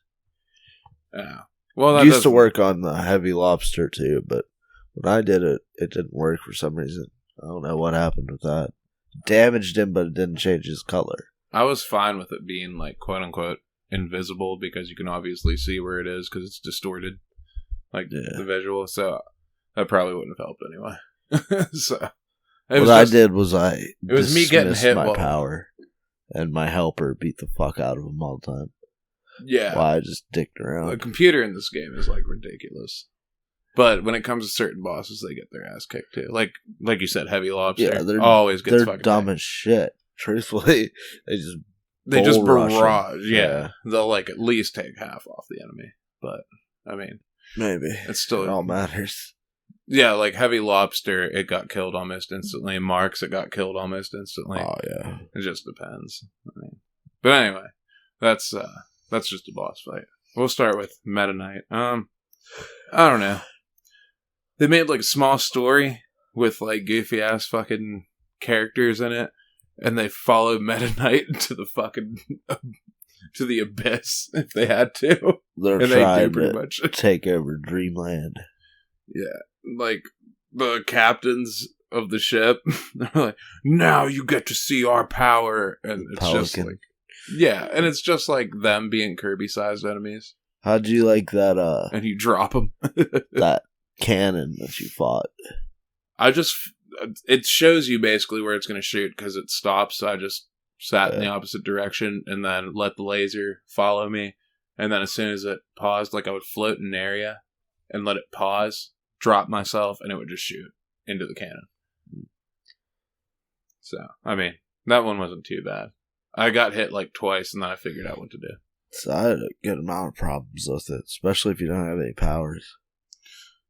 Yeah. Well, that used to work on the heavy lobster too, but when I did it, it didn't work for some reason. I don't know what happened with that. Damaged him, but it didn't change his color. I was fine with it being like quote unquote invisible because you can obviously see where it is because it's distorted. Like the visual, so that probably wouldn't have helped anyway. So what I did was it was me getting hit my power, and my helper beat the fuck out of him all the time. Yeah, while I just dicked around. The computer in this game is like ridiculous, but when it comes to certain bosses, they get their ass kicked too. Like you said, Heavy Lobster. Yeah, they're dumb as shit. Truthfully, they just barrage. Yeah, they'll like at least take half off the enemy, but I mean. Maybe. It's still... It all matters. Yeah, like Heavy Lobster, it got killed almost instantly. Marks, it got killed almost instantly. Oh, yeah. It just depends. I mean, but anyway, that's just a boss fight. We'll start with Meta Knight. I don't know. They made like a small story with like goofy-ass fucking characters in it, and they followed Meta Knight to the fucking... to the abyss if they had to. They're trying to take over Dreamland. Yeah. Like, the captains of the ship, they're like, now you get to see our power. And it's just like... Yeah, and it's just like them being Kirby-sized enemies. How'd you like that, and you drop them. that cannon that you fought? It shows you basically where it's going to shoot because it stops, so I just... sat in the opposite direction and then let the laser follow me, and then as soon as it paused, like I would float in an area and let it pause, drop myself, and it would just shoot into the cannon. So I mean, That one wasn't too bad. I got hit like twice, and then I figured out what to do. So I had a good amount of problems with it, especially if you don't have any powers.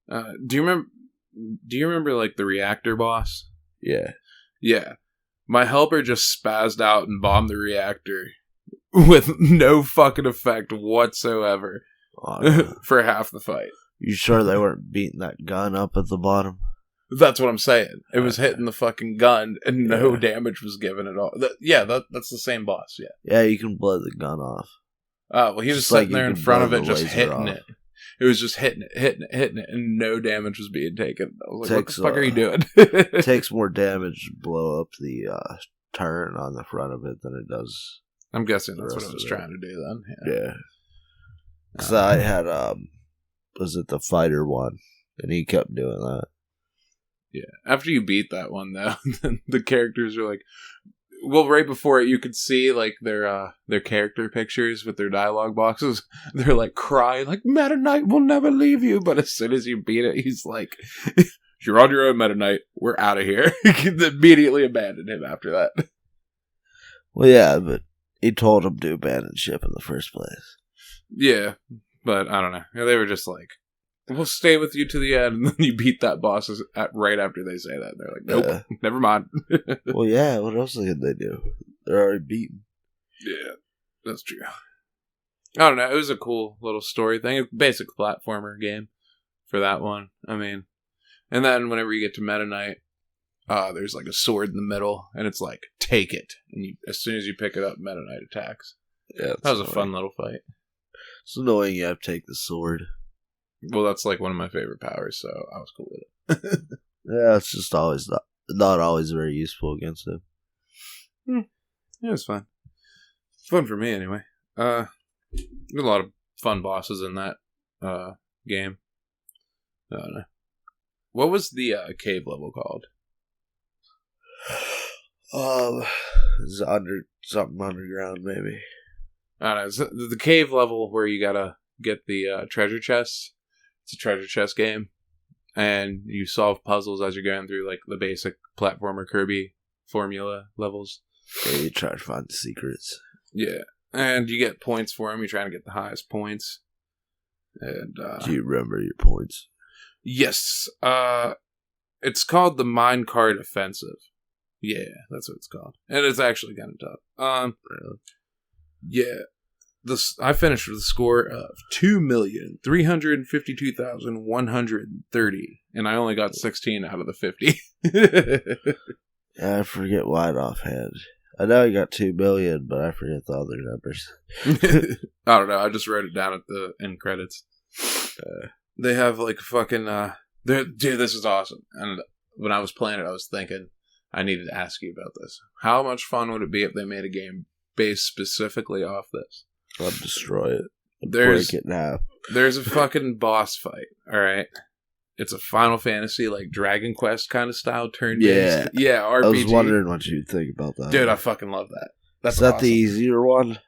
Do you remember like the reactor boss? Yeah. Yeah. My helper just spazzed out and bombed the reactor with no fucking effect whatsoever for half the fight. You sure they weren't beating that gun up at the bottom? That's what I'm saying. It was hitting the fucking gun and no damage was given at all. That's the same boss, yeah. Yeah, you can blow the gun off. Oh, well, he was sitting there in front of it just hitting it. It was just hitting it, and no damage was being taken. I was like, what the fuck are you doing? It takes more damage to blow up the turret on the front of it than it does. I'm guessing that's what I was trying to do then. Yeah. Because I had, was it the fighter one? And he kept doing that. Yeah. After you beat that one, though, the characters are like... Well, right before it, you could see like their character pictures with their dialogue boxes. They're like crying, like Meta Knight will never leave you. But as soon as you beat it, he's like, "You're on your own, Meta Knight. We're out of here." Immediately abandoned him after that. Well, yeah, but he told him to abandon ship in the first place. Yeah, but I don't know. They were just like, "We'll stay with you to the end," and then you beat that boss right after they say that. They're like, "Nope, never mind." Well, yeah, what else could they do? They're already beaten. Yeah, that's true. I don't know. It was a cool little story thing. A basic platformer game for that one. I mean, and then whenever you get to Meta Knight, there's like a sword in the middle, and it's like, take it. And as soon as you pick it up, Meta Knight attacks. Yeah, that was a fun little fight. It's annoying you have to take the sword. Well, that's like one of my favorite powers, so I was cool with it. Yeah, it's just always not always very useful against him. Yeah, it's fun. Fun for me, anyway. There's a lot of fun bosses in that game. I don't know. What was the cave level called? It's something underground, maybe. I don't know. It's the cave level where you gotta get the treasure chests. It's a treasure chest game, and you solve puzzles as you're going through like the basic platformer Kirby formula levels. Yeah, you try to find the secrets. Yeah, and you get points for them. You're trying to get the highest points. And do you remember your points? Yes. It's called the Minecart Offensive. Yeah, that's what it's called, and it's actually kind of tough. Really? Yeah. I finished with a score of 2,352,130, and I only got 16 out of the 50. I forget why offhand. I know I got 2 million, but I forget the other numbers. I don't know. I just wrote it down at the end credits. They have like fucking. Dude, this is awesome. And when I was playing it, I was thinking I needed to ask you about this. How much fun would it be if they made a game based specifically off this? I'll destroy it. Break it in half. There's a fucking boss fight, alright? It's a Final Fantasy, like, Dragon Quest kind of style turn-based. Yeah, RPG. I was wondering what you'd think about that. Dude, I fucking love that. Is that the easier one?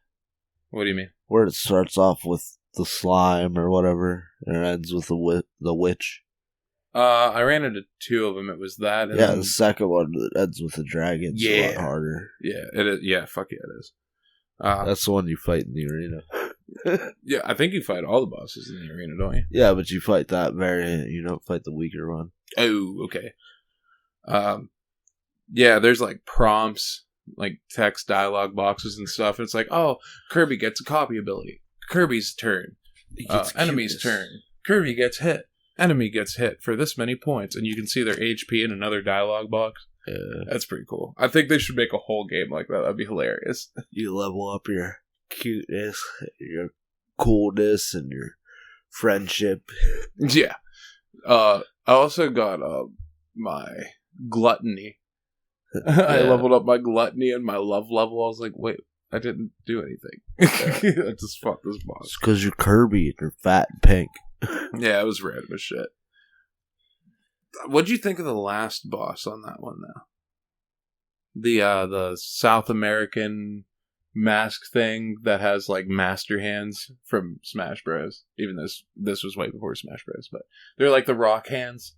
What do you mean? Where it starts off with the slime or whatever, and it ends with the witch? I ran into 2 of them. It was that. And then the second one that ends with the dragon. Yeah. A lot harder. Yeah, it is. Yeah, fuck yeah, it is. That's the one you fight in the arena. Yeah, I think you fight all the bosses in the arena, don't you? Yeah, but you fight that variant. You don't fight the weaker one. Oh, okay. Yeah, there's like prompts, like text dialogue boxes and stuff. And it's like, oh, Kirby gets a copy ability. Kirby's turn. Enemy's turn. Kirby gets hit. Enemy gets hit for this many points. And you can see their HP in another dialogue box. That's pretty cool. I think they should make a whole game like that. That'd be hilarious. You level up your cuteness, your coolness, and your friendship. Yeah. I also got my gluttony. I leveled up my gluttony and my love level. I was like, wait, I didn't do anything. I just fucked this boss. It's because you're Kirby and you're fat and pink. Yeah, it was random as shit. What'd you think of the last boss on that one, though? The South American mask thing that has, like, master hands from Smash Bros. Even though this was way before Smash Bros. But they're like the rock hands.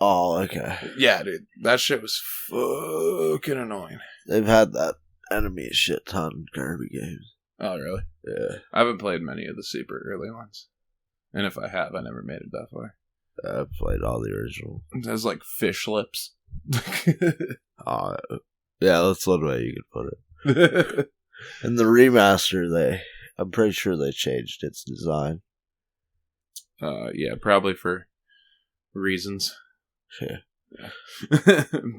Oh, okay. Yeah, dude. That shit was fucking annoying. They've had that enemy a shit ton in Kirby games. Oh, really? Yeah. I haven't played many of the super early ones. And if I have, I never made it that far. I've played all the original. There's like fish lips. Oh, yeah, that's one way you could put it. In the remaster, I'm pretty sure they changed its design. Yeah, probably for reasons. Yeah.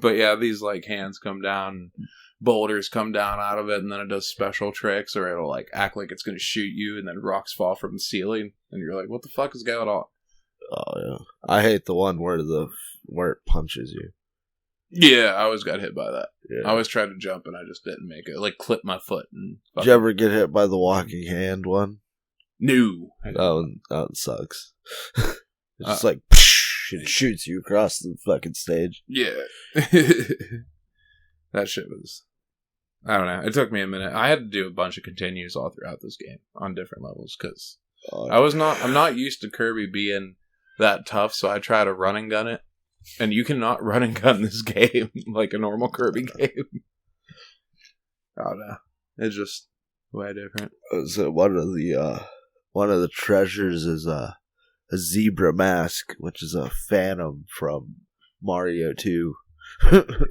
But yeah, these like hands come down, boulders come down out of it, and then it does special tricks, or it'll like act like it's gonna shoot you, and then rocks fall from the ceiling, and you're like, "What the fuck is going on?" Oh yeah, I hate the one where it punches you. Yeah, I always got hit by that. Yeah. I always tried to jump, and I just didn't make it. Like clipped my foot. And did you ever get hit by the walking hand one? No, That one sucks. It's just like it shoots you across the fucking stage. Yeah. That shit was, I don't know. It took me a minute. I had to do a bunch of continues all throughout this game on different levels because I'm not used to Kirby being that tough, so I try to run and gun it. And you cannot run and gun this game like a normal Kirby game. I don't know. It's just way different. So one of the treasures is a zebra mask, which is a phantom from Mario 2.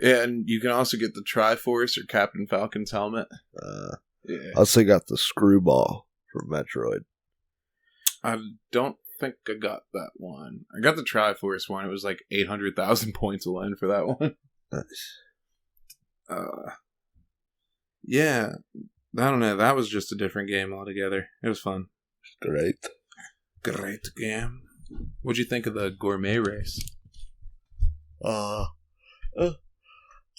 And you can also get the Triforce or Captain Falcon's helmet. Yeah. I also got the screwball from Metroid. I don't think I got that one. I got the Triforce one. It was like 800,000 points alone for that one. Nice. Yeah. I don't know. That was just a different game altogether. It was fun. Great game. What'd you think of the gourmet race? I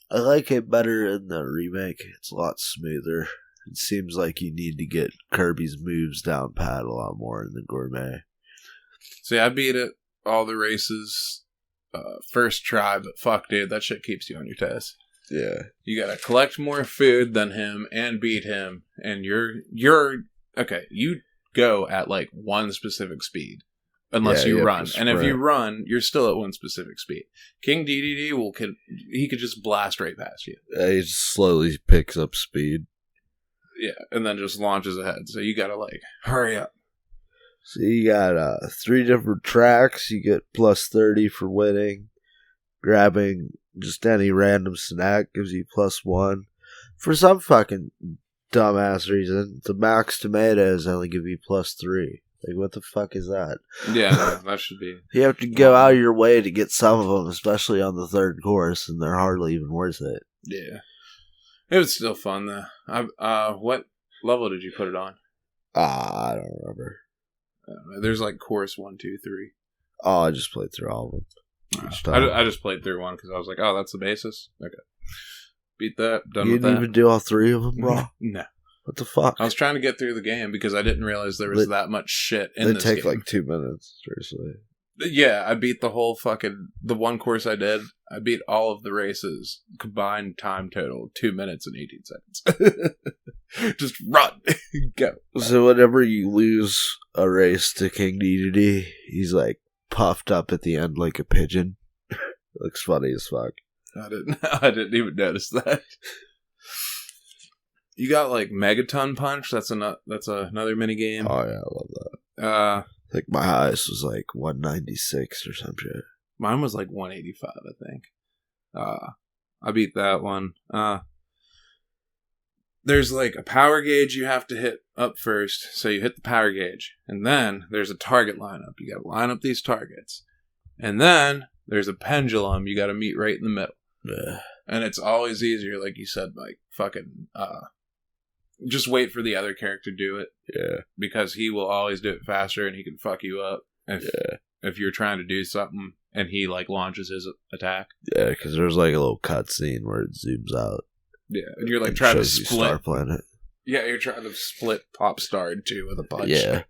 like it better in the remake. It's a lot smoother. It seems like you need to get Kirby's moves down pat a lot more in the gourmet. See, I beat it all the races first try, but fuck, dude, that shit keeps you on your toes. Yeah. You gotta collect more food than him and beat him, and you're okay, you go at like one specific speed. Unless you run. And if you run, you're still at one specific speed. King DDD he could just blast right past you. He just slowly picks up speed. Yeah, and then just launches ahead. So you gotta like hurry up. So you got 3 different tracks. You get plus 30 for winning. Grabbing just any random snack gives you plus 1. For some fucking dumbass reason, the max tomatoes only give you plus 3. Like, what the fuck is that? Yeah, no, that should be... You have to go out of your way to get some of them, especially on the third course, and they're hardly even worth it. Yeah. It was still fun, though. What level did you put it on? I don't remember. There's like course 1, 2, 3. Oh, I just played through all of them. I just played through one because I was like, oh, that's the basis? Okay. Beat that, done you with that. You didn't even do all 3 of them, bro? No. What the fuck? I was trying to get through the game because I didn't realize there was that much shit in this game. They take like 2 minutes, seriously. Yeah, I beat the whole the one course I did. I beat all of the races. Combined time total, 2 minutes and 18 seconds. Just run. Go. So whenever you lose a race to King Dedede, he's like puffed up at the end like a pigeon. Looks funny as fuck. I didn't even notice that. You got like Megaton Punch. That's another mini game. Oh yeah, I love that. I think my highest was like 196 or some shit. Mine was like 185, I think. I beat that one. There's like a power gauge you have to hit up first. So you hit the power gauge, and then there's a target lineup. You got to line up these targets, and then there's a pendulum you got to meet right in the middle. Yeah. And it's always easier, like you said, like fucking. Just wait for the other character to do it. Yeah. Because he will always do it faster and he can fuck you up if you're trying to do something and he like launches his attack. Yeah, because there's like a little cutscene where it zooms out. Yeah, and you're like trying to split Star Planet. Yeah, you're trying to split Pop Star in 2 with a punch. Yeah.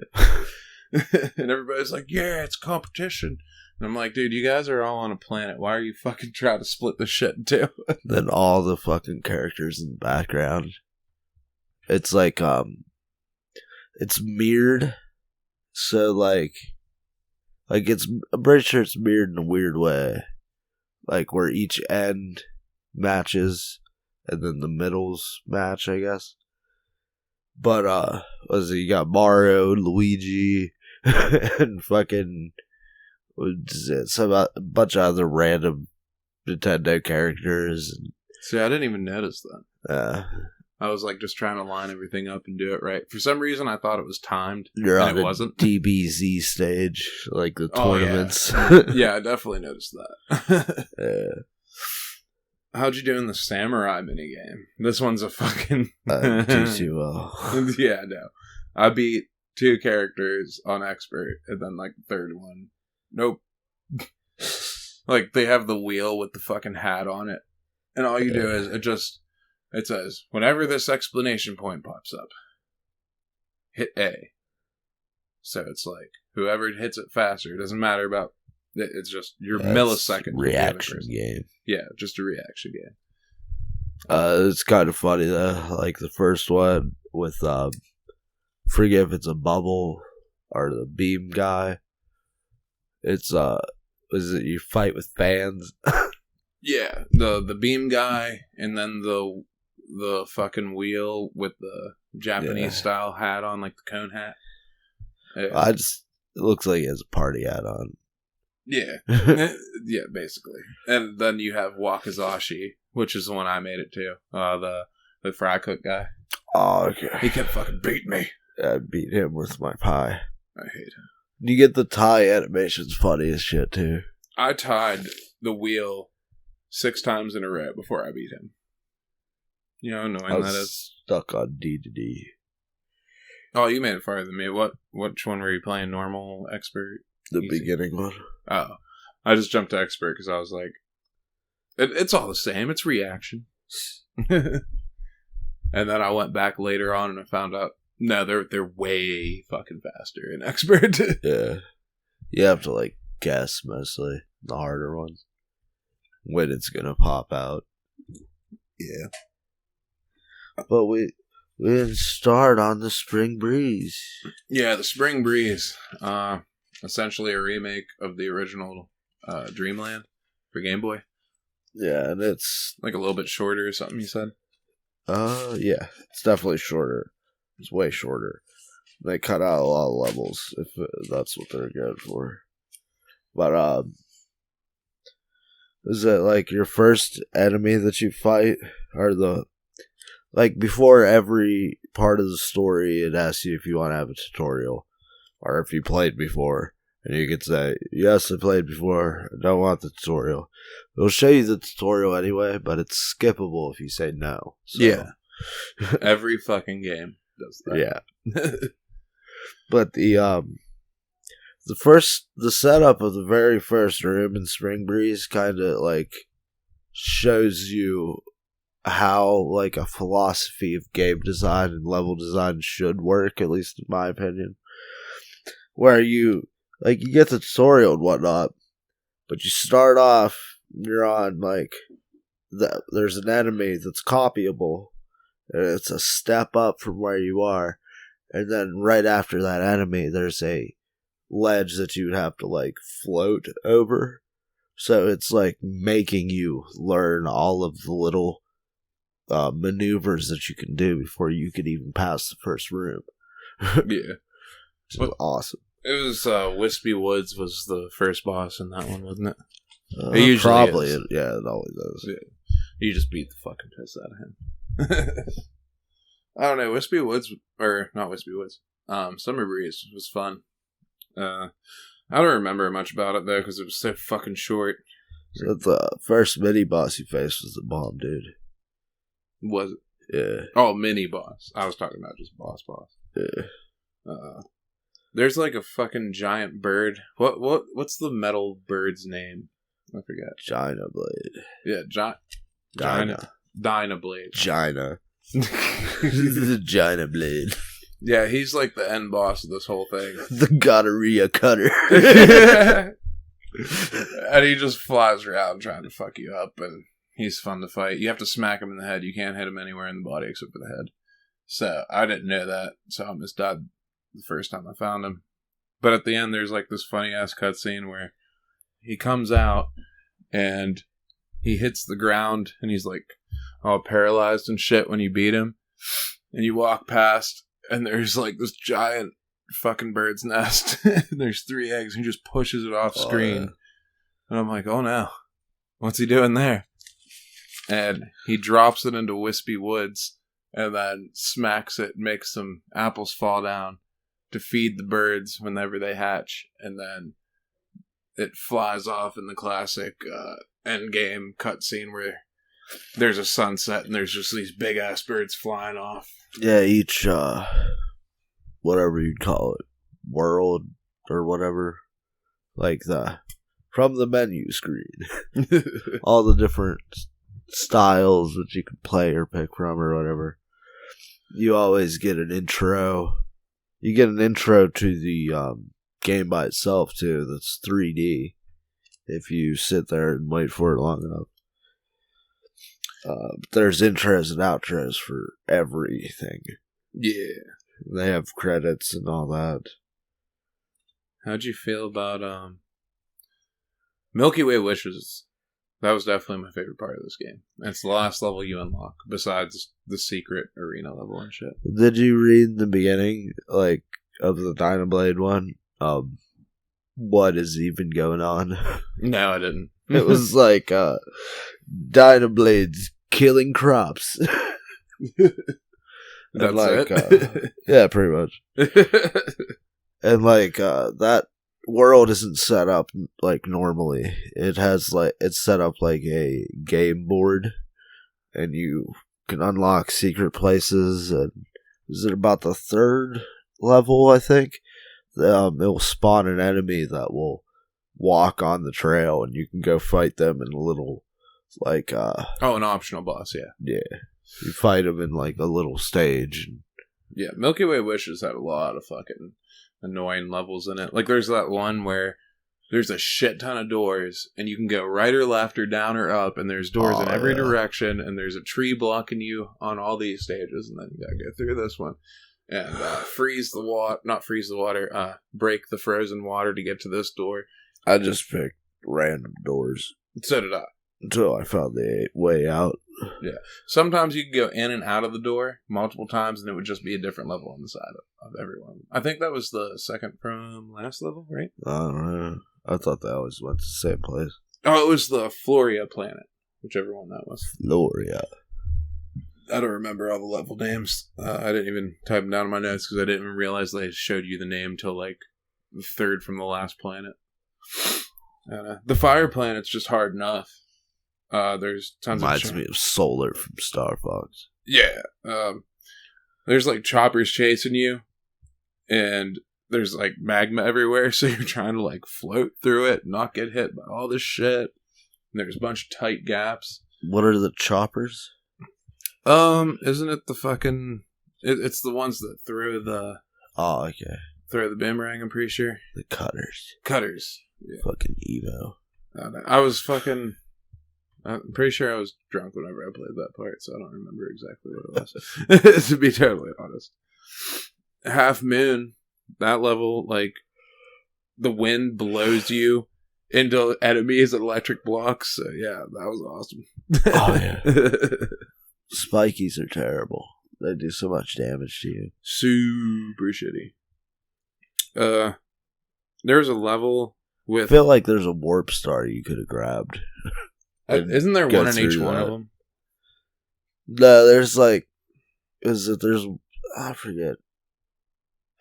And everybody's like, yeah, it's competition. And I'm like, dude, you guys are all on a planet. Why are you fucking trying to split this shit in 2? Then all the fucking characters in the background. It's like, it's mirrored. So, like I'm pretty sure it's mirrored in a weird way. like where each end matches and then the middles match, I guess. But you got Mario, Luigi, and fucking a bunch of other random Nintendo characters. See, I didn't even notice that. Uh, I was like just trying to line everything up and do it right. For some reson, I thought it was timed, you're and on it a wasn't. DBZ stage, like the tournaments. Yeah, I definitely noticed that. How'd you do in the samurai minigame? This one's a fucking... too well. Yeah, no. I beat 2 characters on expert, and then like the third one. Nope. Like, they have the wheel with the fucking hat on it. And all you do is, it says, whenever this explanation point pops up, hit A. So it's like, whoever hits it faster, it doesn't matter about... It's just your millisecond reaction game. Yeah, just a reaction game. It's kind of funny though. Like the first one with forget if it's a bubble or the beam guy. It's is it you fight with fans? Yeah, the beam guy, and then the fucking wheel with the Japanese style hat on, like the cone hat. Yeah. It looks like he has a party hat on. Yeah. Yeah, basically. And then you have Wakazashi, which is the one I made it to. The fry cook guy. Oh, okay. He kept fucking beating me. I beat him with my pie. I hate him. You get the tie animations funny as shit, too. I tied the wheel 6 times in a row before I beat him. You know how annoying that is? Stuck on D to D. Oh, you made it farther than me. Which one were you playing? Normal, expert? The Easy? beginning one. Oh. I just jumped to expert because I was like, it's all the same. It's reaction. And then I went back later on and I found out, no, they're way fucking faster in expert. Yeah. You have to, like, guess mostly. The harder ones. When it's gonna pop out. Yeah. But we didn't start on the Spring Breeze. Yeah, the Spring Breeze. Essentially a remake of the original Dreamland for Game Boy. Yeah, and it's... like a little bit shorter or something, you said? Yeah. It's definitely shorter. It's way shorter. They cut out a lot of levels, if that's what they're going for. But, is it like your first enemy that you fight? Or like before every part of the story, it asks you if you want to have a tutorial. Or if you played before. And you could say, yes, I played before. I don't want the tutorial. It'll show you the tutorial anyway, but it's skippable if you say no. So. Yeah. Every fucking game does that. Yeah. But the setup of the very first room in Spring Breeze kind of like shows you how like a philosophy of game design and level design should work, at least in my opinion. Where you get the tutorial and whatnot, but you start off, you're on like there's an enemy that's copyable, and it's a step up from where you are. And then right after that enemy, there's a ledge that you would have to, like, float over. So it's, like, making you learn all of the little maneuvers that you can do before you could even pass the first room. Yeah. Which is awesome. It was, Wispy Woods was the first boss in that one, wasn't it? It usually probably is. Yeah, it always is. Yeah. You just beat the fucking piss out of him. I don't know, Wispy Woods, or not Wispy Woods, Summer Breeze was fun. I don't remember much about it, though, because it was so fucking short. So the first mini-boss you faced was the bomb, dude. Was it? Yeah. Oh, mini-boss. I was talking about just boss. Yeah. There's like a fucking giant bird. What's the metal bird's name? I forget. Gina Blade. Yeah, Dyna Blade. Gina. The Gina Blade. Yeah, he's like the end boss of this whole thing. The gonorrhea cutter. And he just flies around trying to fuck you up, and he's fun to fight. You have to smack him in the head. You can't hit him anywhere in the body except for the head. So, I didn't know that, so I almost died the first time I found him. But at the end, there's like this funny-ass cutscene where he comes out, and he hits the ground and he's like all paralyzed and shit when you beat him. And you walk past and there's like this giant fucking bird's nest. There's 3 eggs and he just pushes it off screen. Yeah. And I'm like, oh no, what's he doing there? And he drops it into Wispy Woods and then smacks it, makes some apples fall down to feed the birds whenever they hatch. And then it flies off in the classic endgame cutscene where there's a sunset and there's just these big ass birds flying off. Yeah, each, whatever you'd call it, world or whatever, like from the menu screen, all the different styles that you can play or pick from or whatever. You always get an intro. You get an intro to the game by itself too. That's 3D. If you sit there and wait for it long enough. There's intros and outros for everything. Yeah, they have credits and all that. How'd you feel about Milky Way Wishes? That was definitely my favorite part of this game. It's the last level you unlock, besides the secret arena level and shit. Did you read the beginning, like, of the Dynablade one? What is even going on? No, I didn't. It was like, Dynablade's killing crops. That's like, it? Yeah, pretty much. And like, that world isn't set up like normally. It's set up like a game board, and you can unlock secret places. And is it about the 3rd level? I think it will spawn an enemy that will walk on the trail, and you can go fight them in a little like an optional boss. Yeah, you fight them in like a little stage. Yeah, Milky Way Wishes had a lot of fucking annoying levels in it. Like, there's that one where there's a shit ton of doors, and you can go right or left or down or up, and there's doors in every direction, and there's a tree blocking you on all these stages, and then you gotta go through this one. And break the frozen water to get to this door. I just picked random doors. So did I. Until I found the way out. Yeah. Sometimes you could go in and out of the door multiple times, and it would just be a different level on the side of everyone. I think that was the second from last level, right? I don't know. I thought they always went to the same place. Oh, it was the Floria planet, whichever one that was. Floria. I don't remember all the level names. I didn't even type them down in my notes because I didn't even realize they showed you the name till like the 3rd from the last planet. The fire planet's just hard enough. There's tons Reminds me of Solar from Star Fox. Yeah. There's like choppers chasing you, and there's like magma everywhere, so you're trying to like float through it and not get hit by all this shit. And there's a bunch of tight gaps. What are the choppers? Isn't it the fucking... It's the ones that throw the... Oh, okay. Throw the boomerang, I'm pretty sure. The cutters. Cutters. Yeah. Fucking Evo. I was fucking... I'm pretty sure I was drunk whenever I played that part, so I don't remember exactly what it was. To be totally honest. Half Moon, that level, like, the wind blows you into enemies and electric blocks, so yeah, that was awesome. Oh, yeah. Spikies are terrible. They do so much damage to you. Super shitty. There's a level with... I feel like there's a warp star you could have grabbed. Isn't there one in each one of them? No, there's like... I forget.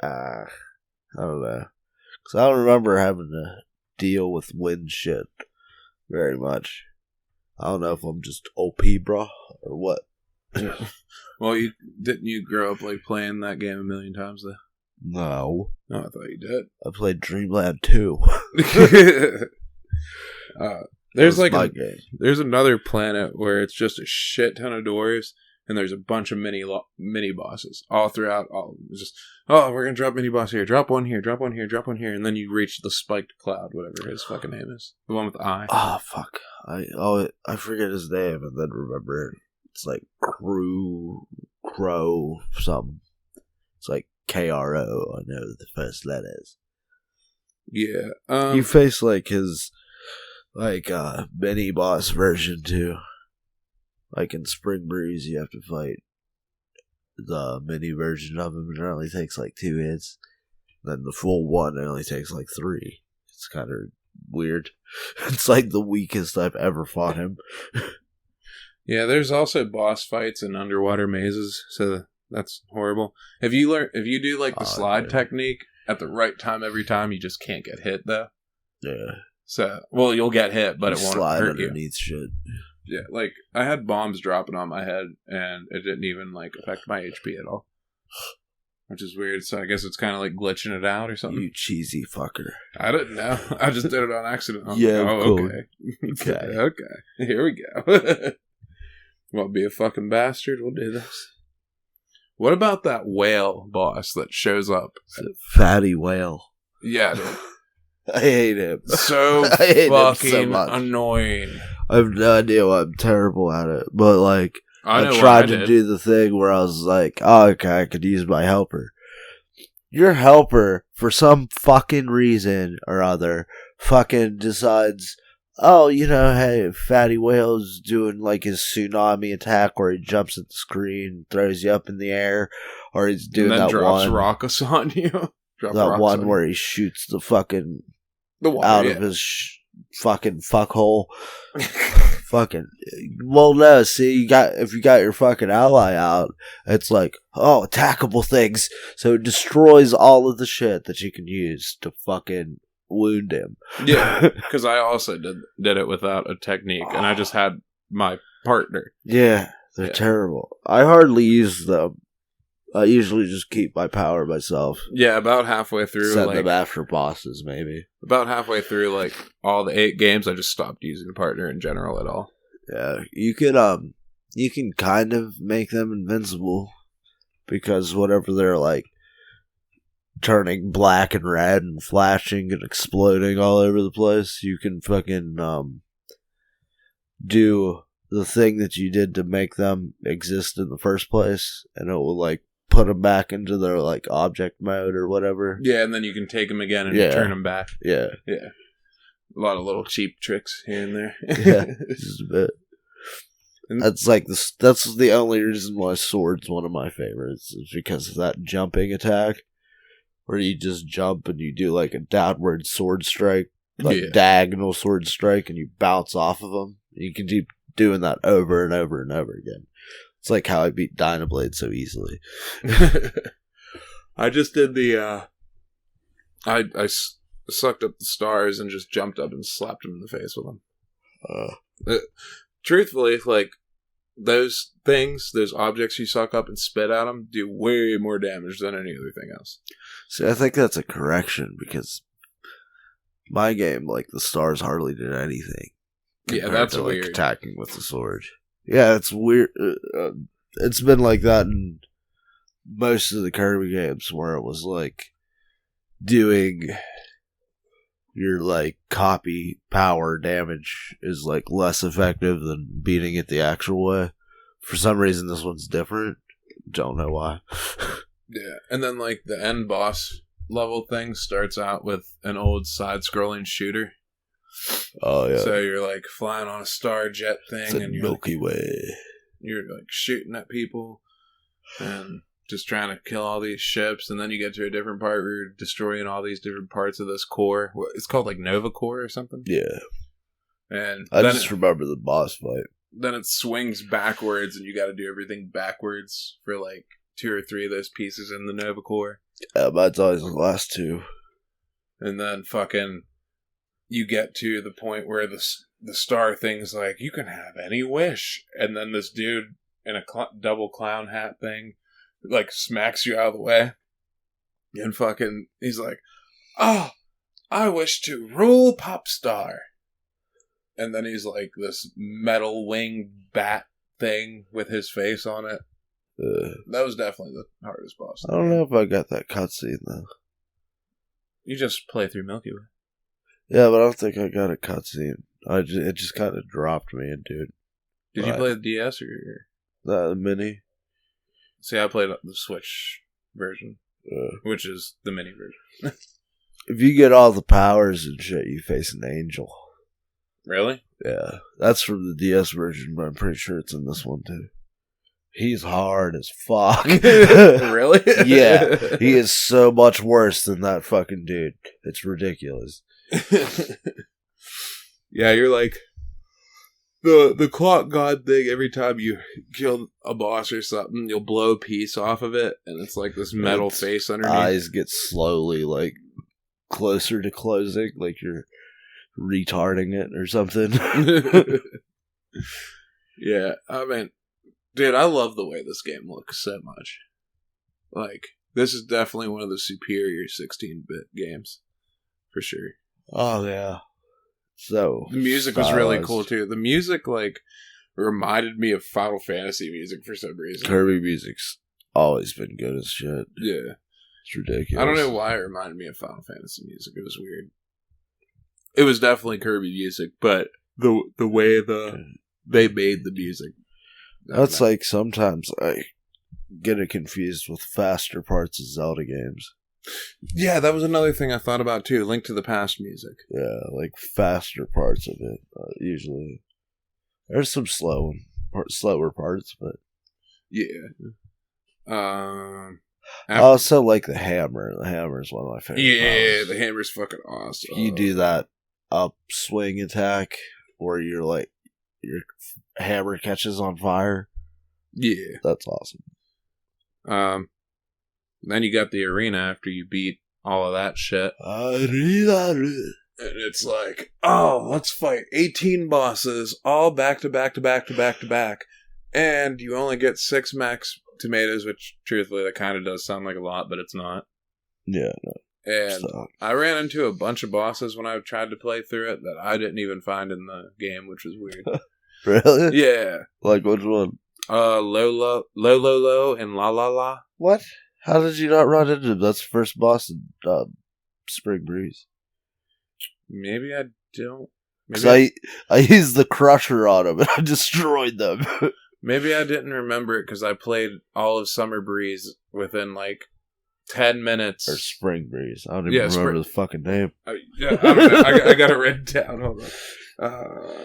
I don't know. Because I don't remember having to deal with wind shit very much. I don't know if I'm just OP, bro, or what. Well, didn't you grow up like playing that game a million times though? No. Oh, I thought you did. I played Dreamland 2. There's like there's another planet where it's just a shit ton of doors, and there's a bunch of mini bosses all throughout. Just we're gonna drop mini boss here, drop one here, drop one here, drop one here, and then you reach the spiked cloud, whatever his fucking name is, the one with the eye. Oh fuck! I forget his name and then remember it. It's like Crow something. It's like KRO. I know the first letters. Yeah. You face like his like mini boss version too. Like in Spring Breeze, you have to fight the mini version of him, and it only takes like 2 hits. Then the full one, it only takes like 3. It's kind of weird. It's like the weakest I've ever fought him. Yeah, there's also boss fights in underwater mazes, so that's horrible. If you do like the slide technique at the right time every time, you just can't get hit though. Yeah. So, well, you'll get hit, but it won't slide hurt underneath shit. Yeah, like I had bombs dropping on my head, and it didn't even like affect my HP at all, which is weird. So I guess it's kind of like glitching it out or something. You cheesy fucker! I didn't know. I just did it on accident. Yeah, like, cool. Okay, okay. Here we go. Want to be a fucking bastard? We'll do this. What about that whale boss that shows up? Fatty whale. Yeah, dude. I hate him. So I hate fucking him so much. Annoying. I have no idea why I'm terrible at it, but like I tried to do the thing where I was like, oh, okay, I could use my helper. Your helper, for some fucking reason or other, fucking decides, oh, hey, Fatty Whale's doing like his tsunami attack where he jumps at the screen, throws you up in the air, or he's doing and then that drops one rockets on you. That one where he shoots the fucking out of his fucking fuckhole. Fucking, well, no, see, if you got your fucking ally out, it's like, oh, attackable things. So it destroys all of the shit that you can use to fucking wound him. Yeah, because I also did it without a technique, and I just had my partner. Yeah, they're terrible. I hardly use them. I usually just keep my power myself. Yeah, about halfway through. Send them after bosses, maybe. About halfway through, like, all the 8 games, I just stopped using partner in general at all. Yeah, you can kind of make them invincible, because whatever they're, like, turning black and red and flashing and exploding all over the place, you can fucking, do the thing that you did to make them exist in the first place, and it will, like, put them back into their, like, object mode or whatever. Yeah, and then you can take them again and turn them back. Yeah. Yeah. A lot of little cheap tricks here and there. Yeah, just a bit. That's like that's the only reason why Sword's one of my favorites, is because of that jumping attack, where you just jump and you do like a downward sword strike, like diagonal sword strike, and you bounce off of them. You can keep doing that over and over and over again. It's like how I beat Dynablade so easily. I just did the, I sucked up the stars and just jumped up and slapped him in the face with them. Truthfully, like, those things, those objects you suck up and spit at them, do way more damage than any other thing else. See, I think that's a correction, because my game, like, the stars hardly did anything. Yeah, that's to, weird. Like, attacking with the sword. Yeah, it's weird. It's been like that in most of the Kirby games, where it was like doing your like copy power damage is like less effective than beating it the actual way. For some reason, this one's different. Don't know why. Yeah, and then like the end boss level thing starts out with an old side-scrolling shooter. Oh yeah. So you're like flying on a star jet thing, and you're Milky Way. You're like shooting at people and just trying to kill all these ships, and then you get to a different part where you're destroying all these different parts of this core. It's called like Nova Core or something. Yeah. And I just remember the boss fight. Then it swings backwards, and you got to do everything backwards for like 2 or 3 of those pieces in the Nova Core. Yeah, mine's always the last 2. And then fucking you get to the point where the star thing's like, you can have any wish. And then this dude in a double clown hat thing, like, smacks you out of the way. And fucking, he's like, oh, I wish to rule Popstar. And then he's like this metal winged bat thing with his face on it. That was definitely the hardest boss. I don't know if I got that cutscene, though. You just play through Milky Way. Yeah, but I don't think I got a cutscene. It just kind of dropped me into it. Did you play the DS or the mini? See, I played the Switch version, which is the mini version. If you get all the powers and shit, you face an angel. Really? Yeah, that's from the DS version, but I'm pretty sure it's in this one too. He's hard as fuck. Really? Yeah, he is so much worse than that fucking dude. It's ridiculous. Yeah, you're like the clock god thing. Every time you kill a boss or something, you'll blow a piece off of it, and it's like this metal face underneath. Eyes get slowly like closer to closing, like you're retarding it or something. Yeah, I mean, dude, I love the way this game looks so much. Like, this is definitely one of the superior 16-bit games, for sure. Oh yeah. So the music was really cool too. The music like reminded me of Final Fantasy music for some reason. Kirby music's always been good as shit. Yeah. It's ridiculous. I don't know why it reminded me of Final Fantasy music. It was weird. It was definitely Kirby music, but the way they made the music. That's like sometimes I get it confused with faster parts of Zelda games. Yeah, that was another thing I thought about too. Link to the Past music. Yeah, like faster parts of it. Usually, there's some slower parts, but yeah. I also like the hammer. The hammer is one of my favorite. Yeah, powers. the hammer's fucking awesome. You do that upswing attack where you're like your hammer catches on fire. Yeah, that's awesome. Then you got the arena after you beat all of that shit. Arena. And it's like, oh, let's fight 18 bosses, all back to back to back to back to back. And you only get 6 max tomatoes, which, truthfully, that kind of does sound like a lot, but it's not. Yeah, no. And I ran into a bunch of bosses when I tried to play through it that I didn't even find in the game, which was weird. Really? Yeah. Like which one? Lo, and La La La. What? How did you not run into him? That's the first boss in Spring Breeze. Maybe I don't. Maybe I used the Crusher on them and I destroyed them. Maybe I didn't remember it because I played all of Summer Breeze within like 10 minutes. Or Spring Breeze. I don't even remember the fucking name. I don't know. I got it written down. Hold on.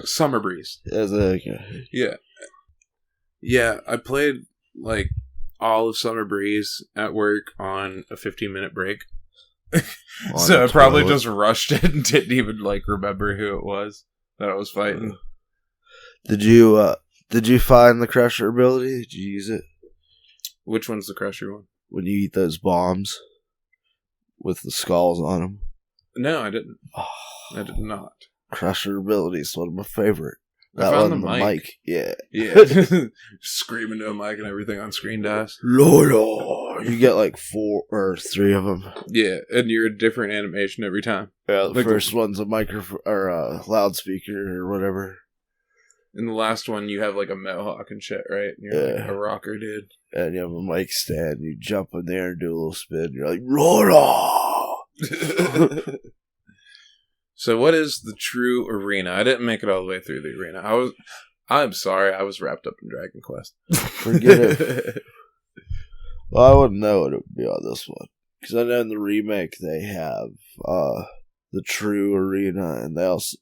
Summer Breeze. Yeah. Yeah, I played like all of Summer Breeze at work on a 15-minute break. So I probably just rushed it and didn't even like remember who it was that I was fighting. Did you find the Crusher ability? Did you use it? Which one's the Crusher one? When you eat those bombs with the skulls on them. No, I didn't. Oh, I did not. Crusher ability is one of my favorite. I found the mic. Yeah. Screaming to a mic and everything on screen dies. Lord. You get like 4 or 3 of them. Yeah, and you're a different animation every time. Yeah, the first one's a microphone or a loudspeaker or whatever. In the last one, you have like a mohawk and shit, right? And you're like a rocker, dude. And you have a mic stand. You jump in there and do a little spin. You're like, Roar! So what is the true arena? I didn't make it all the way through the arena. I'm sorry, I was wrapped up in Dragon Quest. Forget it. Well, I wouldn't know what it would be on this one. Because I know in the remake they have the true arena, and they also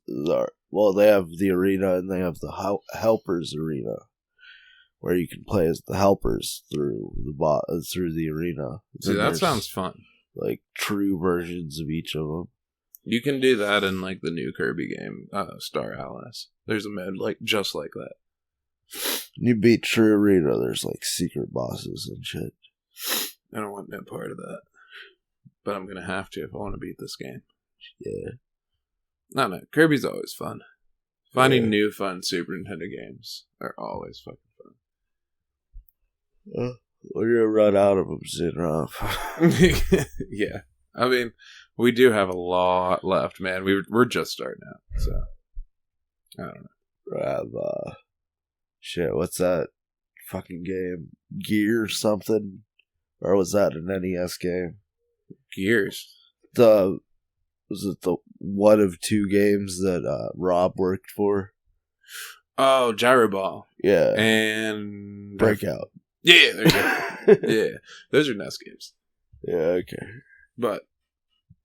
they have the arena and they have the helpers arena, where you can play as the helpers through the arena. See, that sounds fun. Like true versions of each of them. You can do that in like the new Kirby game, Star Allies. There's a mode like just like that. You beat true arena, there's like secret bosses and shit. I don't want no part of that. But I'm going to have to if I want to beat this game. Yeah. No, Kirby's always fun. Finding new fun Super Nintendo games are always fucking fun. We're going to run out of them soon enough. Yeah. I mean, we do have a lot left, man. We're just starting out, so I don't know. Shit, what's that fucking game? Gear something? Or was that an NES game? Gears. Was it the one of 2 games that Rob worked for? Oh, Gyro Ball. Yeah. And Breakout. Yeah, there you go. Yeah. Those are NES games. Yeah, okay. But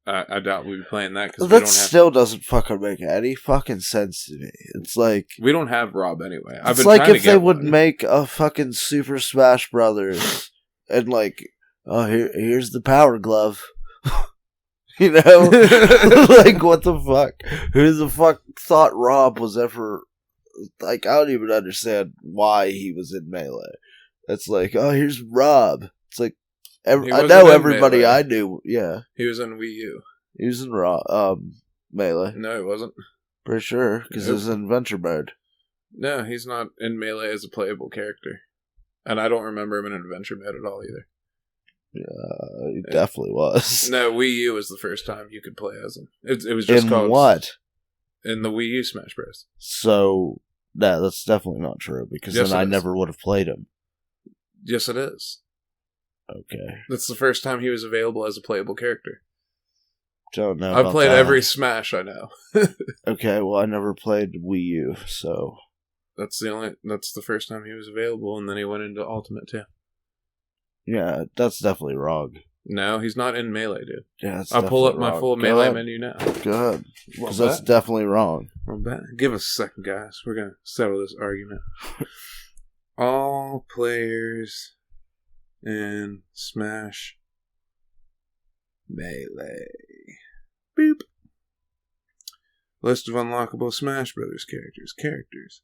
I doubt we'd be playing that because that still doesn't fucking make any fucking sense to me. It's like we don't have Rob anyway. It's like if they would make a fucking Super Smash Brothers and like, oh here's the Power Glove, you know, like what the fuck? Who the fuck thought Rob was ever like? I don't even understand why he was in Melee. It's like, oh here's Rob. It's like. I know everybody Melee. I knew. Yeah, he was in Wii U. He was in Melee. No, he wasn't. Pretty sure because he was in Adventure Mode. No, he's not in Melee as a playable character, and I don't remember him in Adventure Mode at all either. Yeah, he definitely was. No, Wii U was the first time you could play as him. It was just in called what? In the Wii U Smash Bros. So that's definitely not true because then I never would have played him. Yes, it is. Okay. That's the first time he was available as a playable character. Don't know. I've played every Smash I know. Okay, well I never played Wii U, so that's the first time he was available, and then he went into Ultimate too. Yeah, that's definitely wrong. No, he's not in Melee, dude. Yeah, I'll pull up my full Melee menu now. Go ahead. Because that's definitely wrong. Give us a second, guys. We're gonna settle this argument. All players in Smash Melee. Boop. List of unlockable Smash Brothers characters.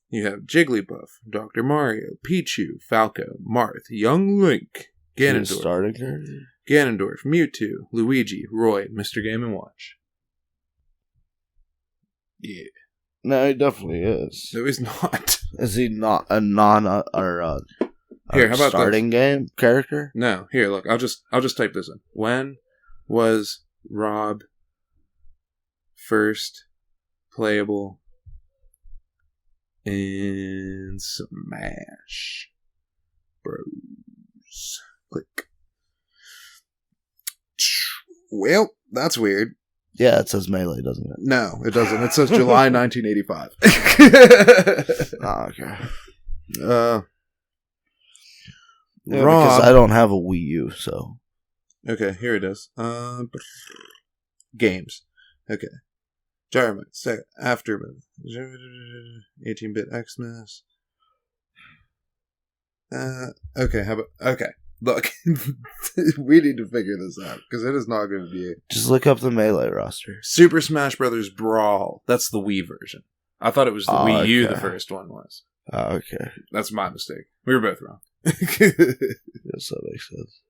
You have Jigglypuff, Dr. Mario, Pichu, Falco, Marth, Young Link, Ganondorf, Mewtwo, Luigi, Roy, Mr. Game & Watch. Yeah. No, he definitely is. No, he's not. Is he not a here, how about starting game character? No, here, look, I'll just type this in. When was Rob first playable in Smash Bros? Click. Well, that's weird. Yeah, it says Melee, doesn't it? No, it doesn't. It says July 1985. Oh, okay. Yeah, Rob, because I don't have a Wii U, so. Okay, here it is. Games. Okay. Gyromite, Aftermath, 18-bit Xmas. Okay, how about... Okay, look. We need to figure this out, because it is not going to be... Just look up the Melee roster. Super Smash Brothers Brawl. That's the Wii version. I thought it was the Wii U the first one was. Oh, okay. That's my mistake. We were both wrong. Yes, that makes sense.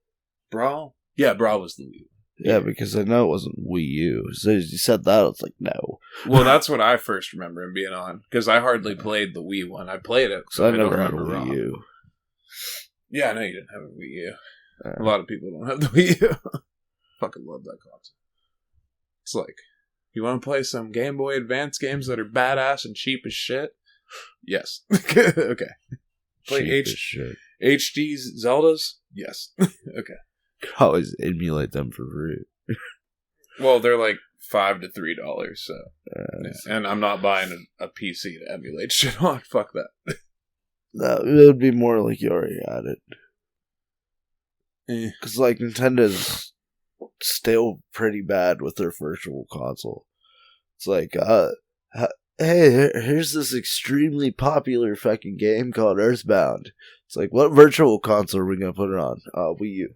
Brawl? Yeah, Brawl was the Wii U. Yeah, because I know it wasn't Wii U. So as you said that, it's like, no. Well, that's what I first remember him being on. Because I hardly played the Wii one. I played it. So I never had a Wii U. Yeah, I know you didn't have a Wii U. A lot of people don't have the Wii U. Fucking love that console. It's like, you want to play some Game Boy Advance games that are badass and cheap as shit? Yes. Okay. Play HD Zeldas? Yes. Okay. Could always emulate them for free. Well, they're like $5 to $3, so. Yeah. And I'm not buying a PC to emulate shit on. Fuck that. That would be more like you already had it. Because, like, Nintendo's still pretty bad with their virtual console. It's like, hey, here's this extremely popular fucking game called Earthbound. It's like, what virtual console are we going to put it on? Wii U.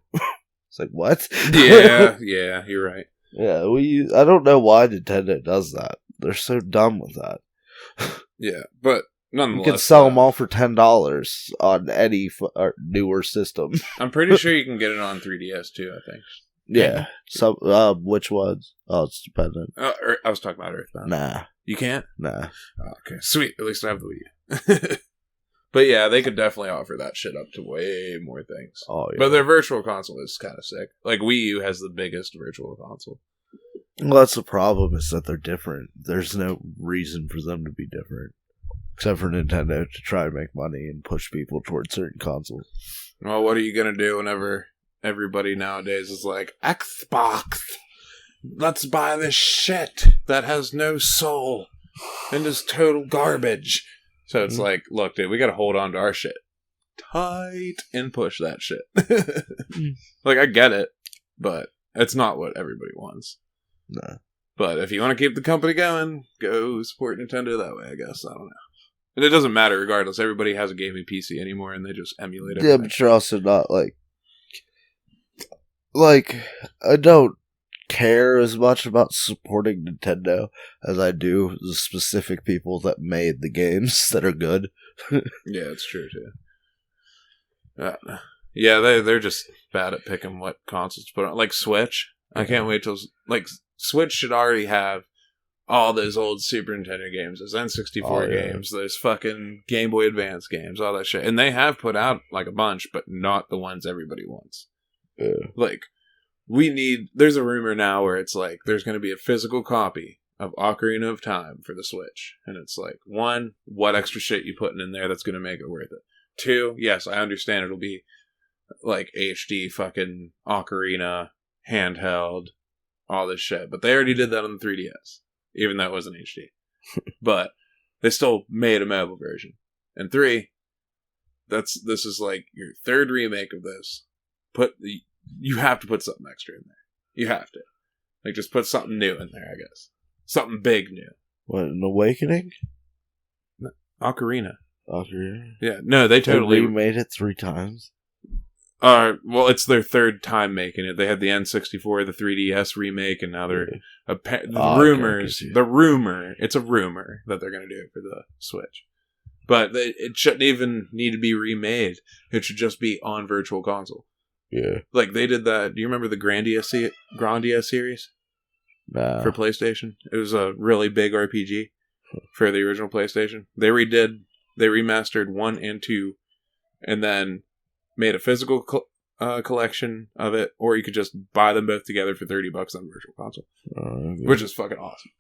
It's like, what? Yeah, you're right. Yeah, Wii U. I don't know why Nintendo does that. They're so dumb with that. Yeah, but nonetheless. You can sell them all for $10 on any newer system. I'm pretty sure you can get it on 3DS too, I think. Yeah. So, which ones? Oh, it's dependent. I was talking about Earthbound. Nah. You can't? Nah. Oh, okay, sweet. At least I have the Wii U. But yeah, they could definitely offer that shit up to way more things. Oh, yeah. But their virtual console is kind of sick. Like, Wii U has the biggest virtual console. Well, that's the problem, is that they're different. There's no reason for them to be different. Except for Nintendo to try and make money and push people towards certain consoles. Well, what are you going to do whenever everybody nowadays is like, Xbox, let's buy this shit that has no soul and is total garbage. So it's like, look, dude, we got to hold on to our shit tight and push that shit. Like, I get it, but It's not what everybody wants. No. But if you want to keep the company going, go support Nintendo that way, I guess. I don't know. And it doesn't matter regardless. Everybody has a gaming PC anymore, and they just emulate everything. Yeah, but you're also not like, I don't care as much about supporting Nintendo as I do the specific people that made the games that are good. Yeah, it's true, too. Yeah, they're just bad at picking what consoles to put on. Like Switch. I can't wait till... Like, Switch should already have all those old Super Nintendo games, those N64 games, those fucking Game Boy Advance games, all that shit. And they have put out, like, a bunch, but not the ones everybody wants. Yeah. Like, there's a rumor now where it's like, there's going to be a physical copy of Ocarina of Time for the Switch. And it's like, 1, what extra shit you putting in there that's going to make it worth it? 2, yes, I understand it'll be, like, HD fucking Ocarina, handheld, all this shit. But they already did that on the 3DS, even though it wasn't HD. But they still made a mobile version. And 3, this is like your third remake of this. You have to put something extra in there. You have to. Like, just put something new in there, I guess. Something big new. What, an Awakening? No, Ocarina. Ocarina? Yeah, no, they totally remade it 3 times. Well, it's their third time making it. They had the N64, the 3DS remake, and now they're the rumor. It's a rumor that they're going to do it for the Switch, but it shouldn't even need to be remade. It should just be on Virtual Console. Yeah, like they did that. Do you remember the Grandia series? Nah. For PlayStation? It was a really big RPG for the original PlayStation. They remastered 1 and 2, and then made a physical collection of it, or you could just buy them both together for $30 on Virtual Console, which is fucking awesome.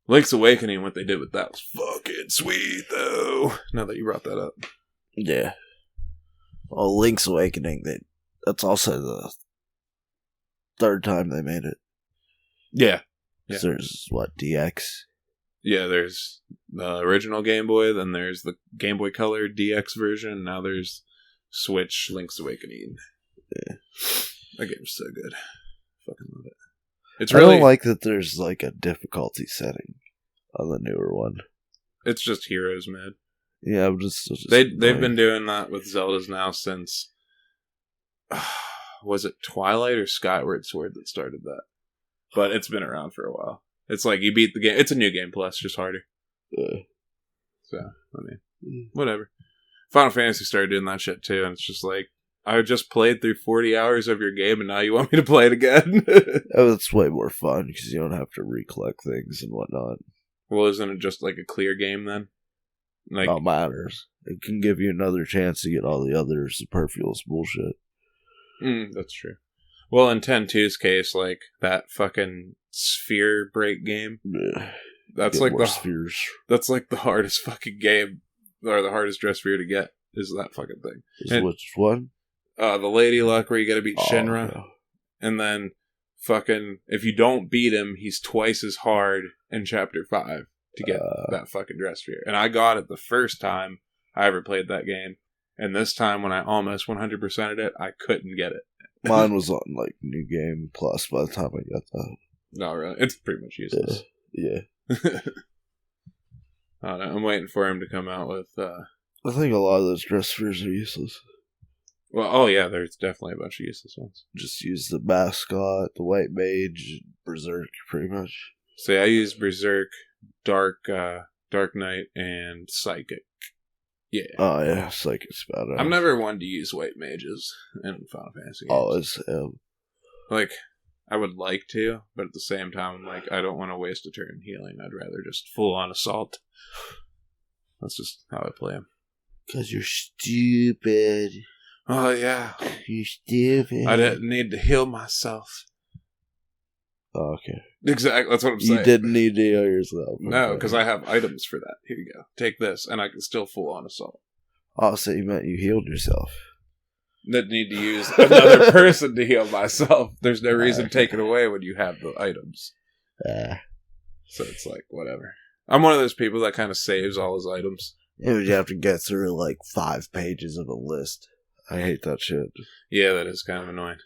Link's Awakening, what they did with that was fucking sweet, though. Now that you brought that up, yeah. Well, Link's Awakening, that's also the third time they made it. Yeah. There's what, DX? Yeah, there's the original Game Boy, then there's the Game Boy Color DX version, and now there's Switch Link's Awakening. Yeah. That game's so good. Fucking love it. I don't like that there's like a difficulty setting on the newer one. It's just Heroes mode. Yeah, they've been doing that with Zeldas now since was it Twilight or Skyward Sword that started that? But it's been around for a while. It's like you beat the game. It's a new game plus, just harder. So, I mean, whatever. Final Fantasy started doing that shit too, and it's just like, I just played through 40 hours of your game, and now you want me to play it again? Oh, it's way more fun, because you don't have to recollect things and whatnot. Well, isn't it just like a clear game then? Like, it matters. It can give you another chance to get all the other superfluous bullshit. That's true. Well, in 10-2's case, like, that fucking sphere break game, that's like spheres. That's like the hardest fucking game, or the hardest dress sphere to get, is that fucking thing. Which one? The Lady Luck, where you gotta beat Shinra. Yeah. And then, fucking, if you don't beat him, he's twice as hard in Chapter 5 to get that fucking dress sphere. And I got it the first time I ever played that game. And this time, when I almost 100%ed it, I couldn't get it. Mine was on, like, New Game Plus by the time I got that. No, really? It's pretty much useless. Yeah. I don't know. I'm waiting for him to come out with... I think a lot of those dress spheres are useless. Well, oh yeah, there's definitely a bunch of useless ones. Just use the mascot, the white mage, Berserk, pretty much. See, I use Berserk, Dark Knight, and Psychic. Yeah. Oh yeah, Psychic's about it. I'm never one to use white mages in Final Fantasy games. Always. Like, I would like to, but at the same time, I'm like, I don't want to waste a turn healing. I'd rather just full-on assault. That's just how I play them. Because you're stupid. Oh, yeah. You're stupid. I didn't need to heal myself. Oh, okay. Exactly, that's what I'm saying. You didn't need to heal yourself. No, because I have items for that. Here you go. Take this, and I can still full-on assault. Oh, so you meant you healed yourself. Didn't need to use another person to heal myself. There's no reason to take it away when you have the items. So it's like, whatever. I'm one of those people that kind of saves all his items. Yeah, you have to get through like 5 pages of a list. I hate that shit. Yeah, that is kind of annoying.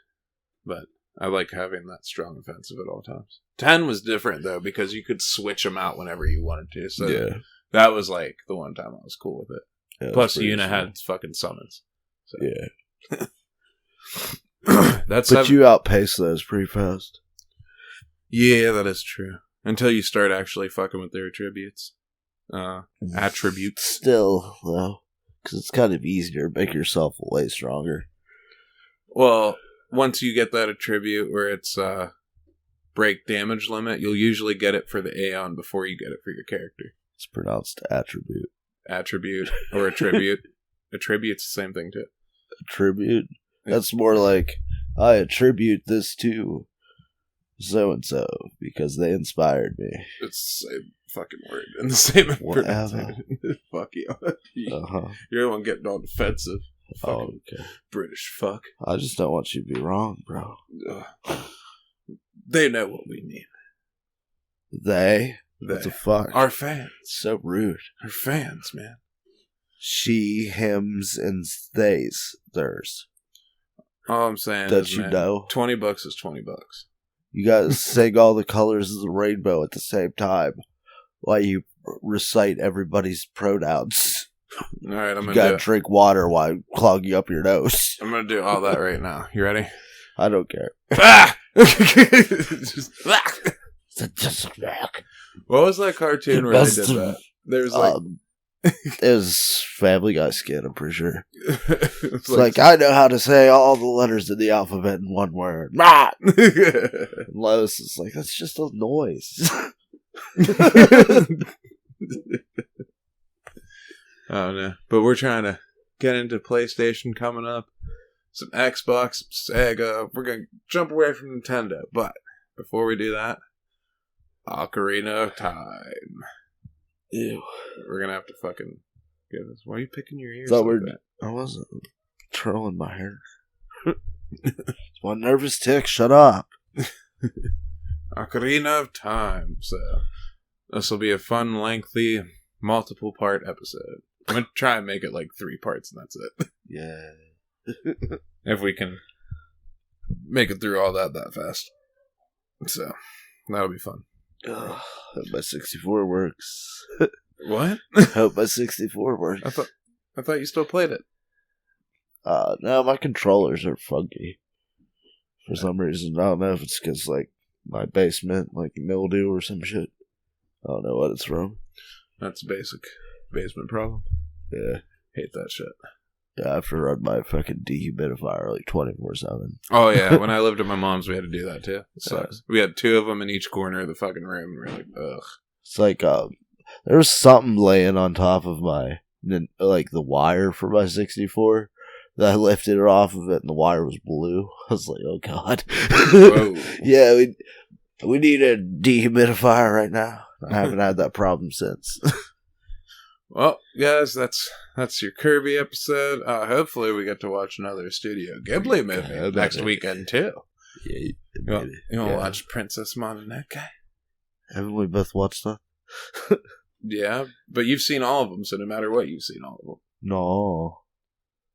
But I like having that strong offensive at all times. 10 was different, though, because you could switch them out whenever you wanted to. So that was like the one time I was cool with it. Yeah, plus, Yuna had fucking summons. So. Yeah. But you outpace those pretty fast. Yeah, that is true. Until you start actually fucking with their attributes. Attributes. Still, though. Because it's kind of easier to make yourself way stronger. Well, once you get that attribute where it's break damage limit, you'll usually get it for the Aeon before you get it for your character. It's pronounced attribute. Attribute or attribute. Attribute's the same thing, too. Attribute? That's more like, I attribute this to so-and-so because they inspired me. It's the same fucking word and the same whatever. Fuck you. You're the one getting all defensive. Okay. British fuck. I just don't want you to be wrong, bro. They know what we mean. They? What the fuck? Our fans. So rude. Our fans, man. She, hims, and theys, theirs. All I'm saying Don't is, you know? $20 is $20. You gotta sing all the colors of the rainbow at the same time while you recite everybody's pronouns. All right, I'm gonna gotta drink water while clogging up your nose. I'm gonna do all that right now. You ready? I don't care. What was that cartoon where they did that? There's like it was Family Guy skit, I'm pretty sure. It's like, I know how to say all the letters in the alphabet in one word. Lois is like, that's just a noise. Oh no. But we're trying to get into PlayStation coming up. Some Xbox, some Sega. We're gonna jump away from Nintendo. But before we do that, Ocarina of Time. Ew. We're gonna have to fucking get this. Why are you picking your ears like that? I wasn't twirling my hair. It's one nervous tick. Shut up. Ocarina of Time. So this will be a fun, lengthy, multiple part episode. I'm gonna try and make it like 3 parts, and that's it. Yeah. If we can make it through all that fast. So that'll be fun. Hope my 64 works. What? Hope my 64 works. I thought you still played it. No, my controllers are funky. For some reason. I don't know if it's because, like, my basement, like, mildew or some shit. I don't know what it's from. That's a basic basement problem. Yeah. Hate that shit. Yeah, I have to run my fucking dehumidifier like 24/7. Oh, yeah. When I lived at my mom's, we had to do that, too. It sucks. We had 2 of them in each corner of the fucking room, and we were like, ugh. It's like, there was something laying on top of my, like, the wire for my 64. That I lifted it off of it, and the wire was blue. I was like, oh, God. Whoa. Yeah, we need a dehumidifier right now. I haven't had that problem since. Well, guys, that's your Kirby episode. Hopefully we get to watch another Studio Ghibli movie next weekend, too. Yeah, you want to watch Princess Mononoke? Haven't we both watched that? Yeah, but you've seen all of them, so no matter what, you've seen all of them. No.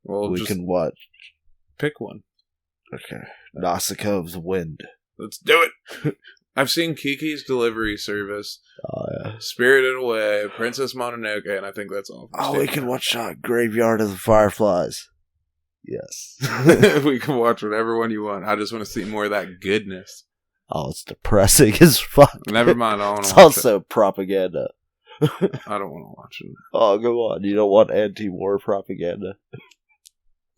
Well, we can watch. Pick one. Okay. Nausicaa's Wind. Let's do it! I've seen Kiki's Delivery Service, yeah. Spirited Away, Princess Mononoke, and I think that's all. Oh, we can watch Graveyard of the Fireflies. Yes. We can watch whatever one you want. I just want to see more of that goodness. Oh, it's depressing as fuck. Never mind, I don't want to watch it. It's also propaganda. I don't want to watch it. Oh, go on. You don't want anti-war propaganda?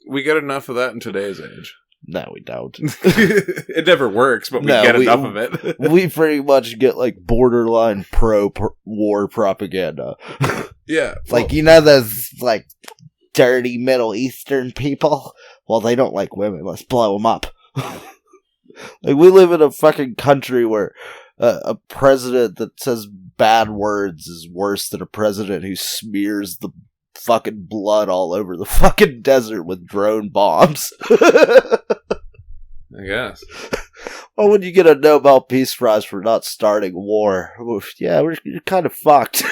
We get enough of that in today's age. No, we don't. It never works, but we get enough of it. We pretty much get, like, borderline pro-war propaganda. Yeah. Like, you know those, like, dirty Middle Eastern people? Well, they don't like women. Let's blow them up. Like, we live in a fucking country where a president that says bad words is worse than a president who smears the fucking blood all over the fucking desert with drone bombs. I guess. Well, when you get a Nobel Peace Prize for not starting war, yeah, you're kind of fucked.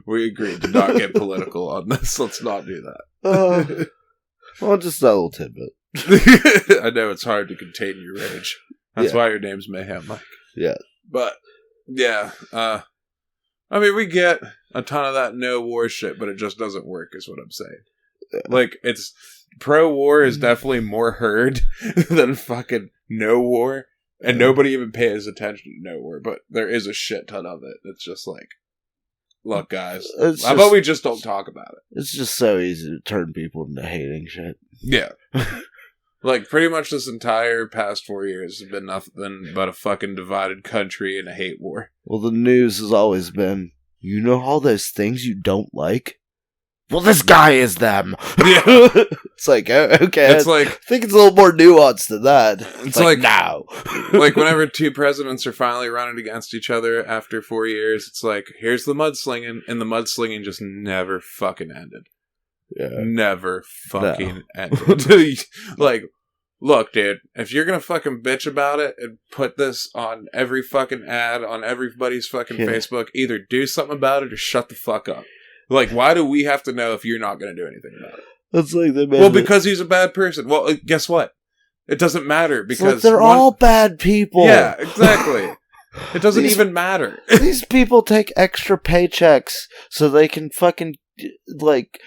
We agreed to not get political on this. Let's not do that. Well, just a little tidbit. I know it's hard to contain your rage. That's why your name's Mayhem Mike. Yeah. But, yeah. I mean, we get a ton of that no war shit, but it just doesn't work, is what I'm saying. Yeah. Like, it's... Pro-war is definitely more heard than fucking no war. And nobody even pays attention to no war, but there is a shit ton of it. It's just like, look, guys, how about we just don't talk about it? It's just so easy to turn people into hating shit. Yeah. Like, pretty much this entire past 4 years has been nothing but a fucking divided country and a hate war. Well, the news has always been, you know all those things you don't like? Well, this guy is them. Yeah. It's like, okay. It's like, I think it's a little more nuanced than that. It's like no. Like, whenever two presidents are finally running against each other after 4 years, it's like, here's the mudslinging, and the mudslinging just never fucking ended. Yeah. Never fucking ended. Like, look, dude, if you're gonna fucking bitch about it and put this on every fucking ad on everybody's fucking Facebook, either do something about it or shut the fuck up. Like, why do we have to know if you're not going to do anything about it? It's like because he's a bad person. Well, guess what? It doesn't matter because like they're all bad people. Yeah, exactly. It doesn't even matter. These people take extra paychecks so they can fucking, like,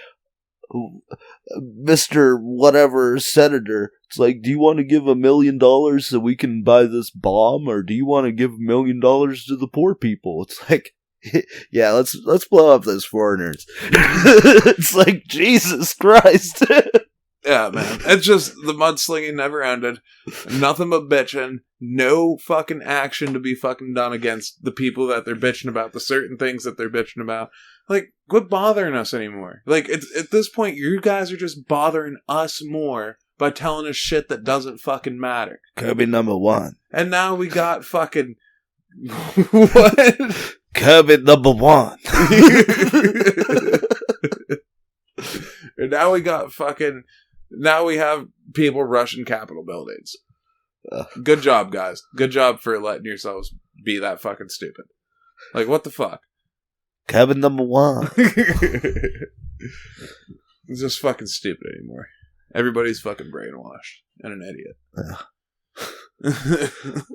Mr. whatever senator. It's like, do you want to give $1 million so we can buy this bomb, or do you want to give $1 million to the poor people? It's like, yeah, let's blow up those foreigners. It's like, Jesus Christ. Yeah, man. It's just, the mudslinging never ended. Nothing but bitching. No fucking action to be fucking done against the people that they're bitching about, the certain things that they're bitching about. Like, quit bothering us anymore. Like, at this point, you guys are just bothering us more by telling us shit that doesn't fucking matter. Kirby #1. And now we got fucking... What? Kirby #1. And now we got fucking... Now we have people rushing Capitol buildings. Good job, guys. Good job for letting yourselves be that fucking stupid. Like, what the fuck? Kirby #1. It's just fucking stupid anymore. Everybody's fucking brainwashed and an idiot.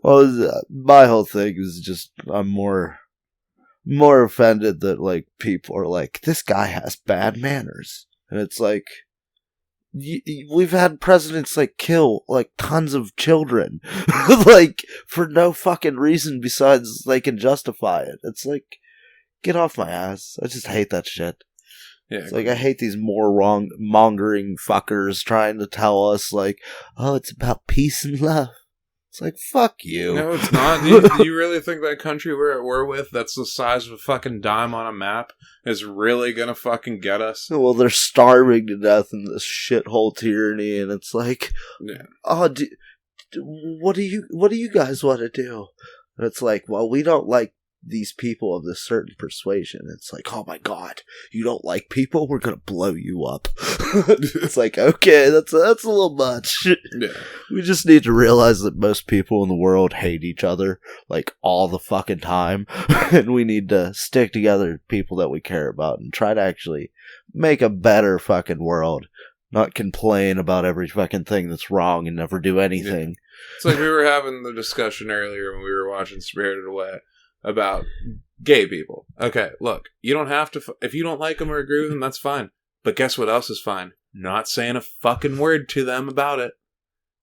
Well, my whole thing is just, I'm more offended that, like, people are like, this guy has bad manners. And it's like, we've had presidents, like, kill, like, tons of children. Like, for no fucking reason besides they can justify it. It's like, get off my ass. I just hate that shit. Yeah, it's like, I hate these more wrong-mongering fuckers trying to tell us, like, oh, it's about peace and love. It's like, fuck you. No, it's not. Do you really think that country we're at war with, that's the size of a fucking dime on a map, is really gonna fucking get us? Well, they're starving to death in this shithole tyranny, and it's like, oh, what do you guys want to do? And it's like, well, we don't like these people of this certain persuasion. It's like, oh my god, you don't like people? We're gonna blow you up. It's like, okay, that's a little much. Yeah. We just need to realize that most people in the world hate each other, like, all the fucking time. And we need to stick together, people that we care about, and try to actually make a better fucking world. Not complain about every fucking thing that's wrong and never do anything. Yeah. It's like we were having the discussion earlier when we were watching Spirited Away about gay people. Okay, look, you don't have to... if you don't like them or agree with them, that's fine. But guess what else is fine? Not saying a fucking word to them about it.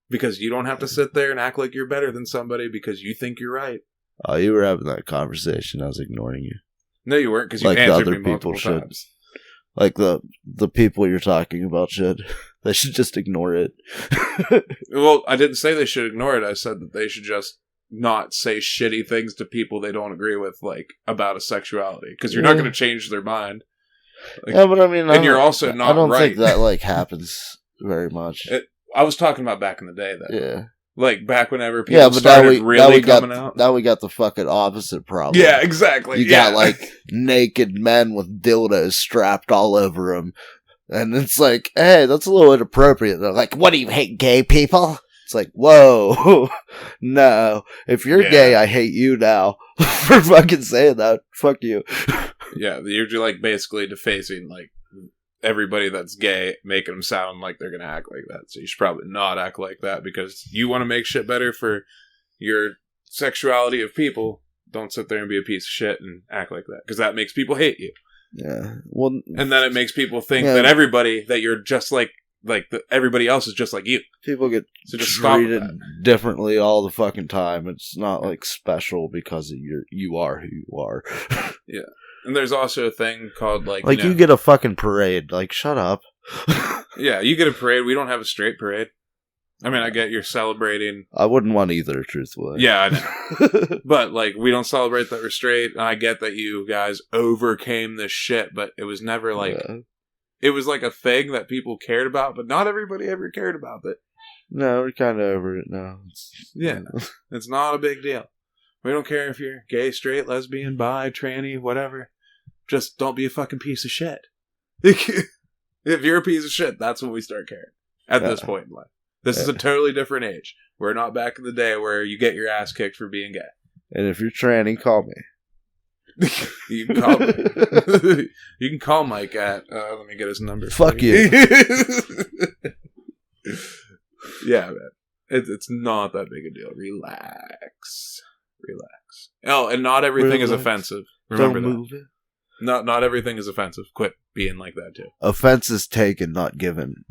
Because you don't have to sit there and act like you're better than somebody because you think you're right. Oh, you were having that conversation. I was ignoring you. No, you weren't, because you answered me multiple times. Like, the people you're talking about should. They should just ignore it. Well, I didn't say they should ignore it. I said that they should just not say shitty things to people they don't agree with, like, about a sexuality. Because you're not going to change their mind. Like, yeah, but I mean... and you're also not right. I don't think that, like, happens very much. I was talking about back in the day, though. Yeah. Like, back whenever people started really coming out. Now we got the fucking opposite problem. Yeah, exactly. You got, like, naked men with dildos strapped all over them. And it's like, hey, that's a little inappropriate. They're like, what do you hate, gay people? It's like, whoa. No. If you're gay, I hate you now. For fucking saying that. Fuck you. Yeah, you're like basically defacing, like, everybody that's gay, making them sound like they're going to act like that. So you should probably not act like that because you want to make shit better for your sexuality of people. Don't sit there and be a piece of shit and act like that because that makes people hate you. Yeah. Well, and then it makes people think that that you're just like everybody else is just like you. People get just treated differently all the fucking time. It's not like special because you are who you are. Yeah. And there's also a thing called like you get a fucking parade. Like, shut up. Yeah, you get a parade. We don't have a straight parade. I mean, I get you're celebrating. I wouldn't want either, truthfully. Yeah, I know. But, like, we don't celebrate that we're straight. And I get that you guys overcame this shit, but it was never, like... Yeah. It was, like, a thing that people cared about, but not everybody ever cared about it. No, we're kind of over it now. It's not a big deal. We don't care if you're gay, straight, lesbian, bi, tranny, whatever. Just don't be a fucking piece of shit. If you're a piece of shit, that's when we start caring. At this point in life. This is a totally different age. We're not back in the day where you get your ass kicked for being gay. And if you're tranny, call me. You can call me. You can call Mike at... let me get his number. Fuck you. Yeah, man. It's not that big a deal. Relax. Oh, and not everything is offensive. Remember that. Move it. Not everything is offensive. Quit being like that, too. Offense is taken, not given.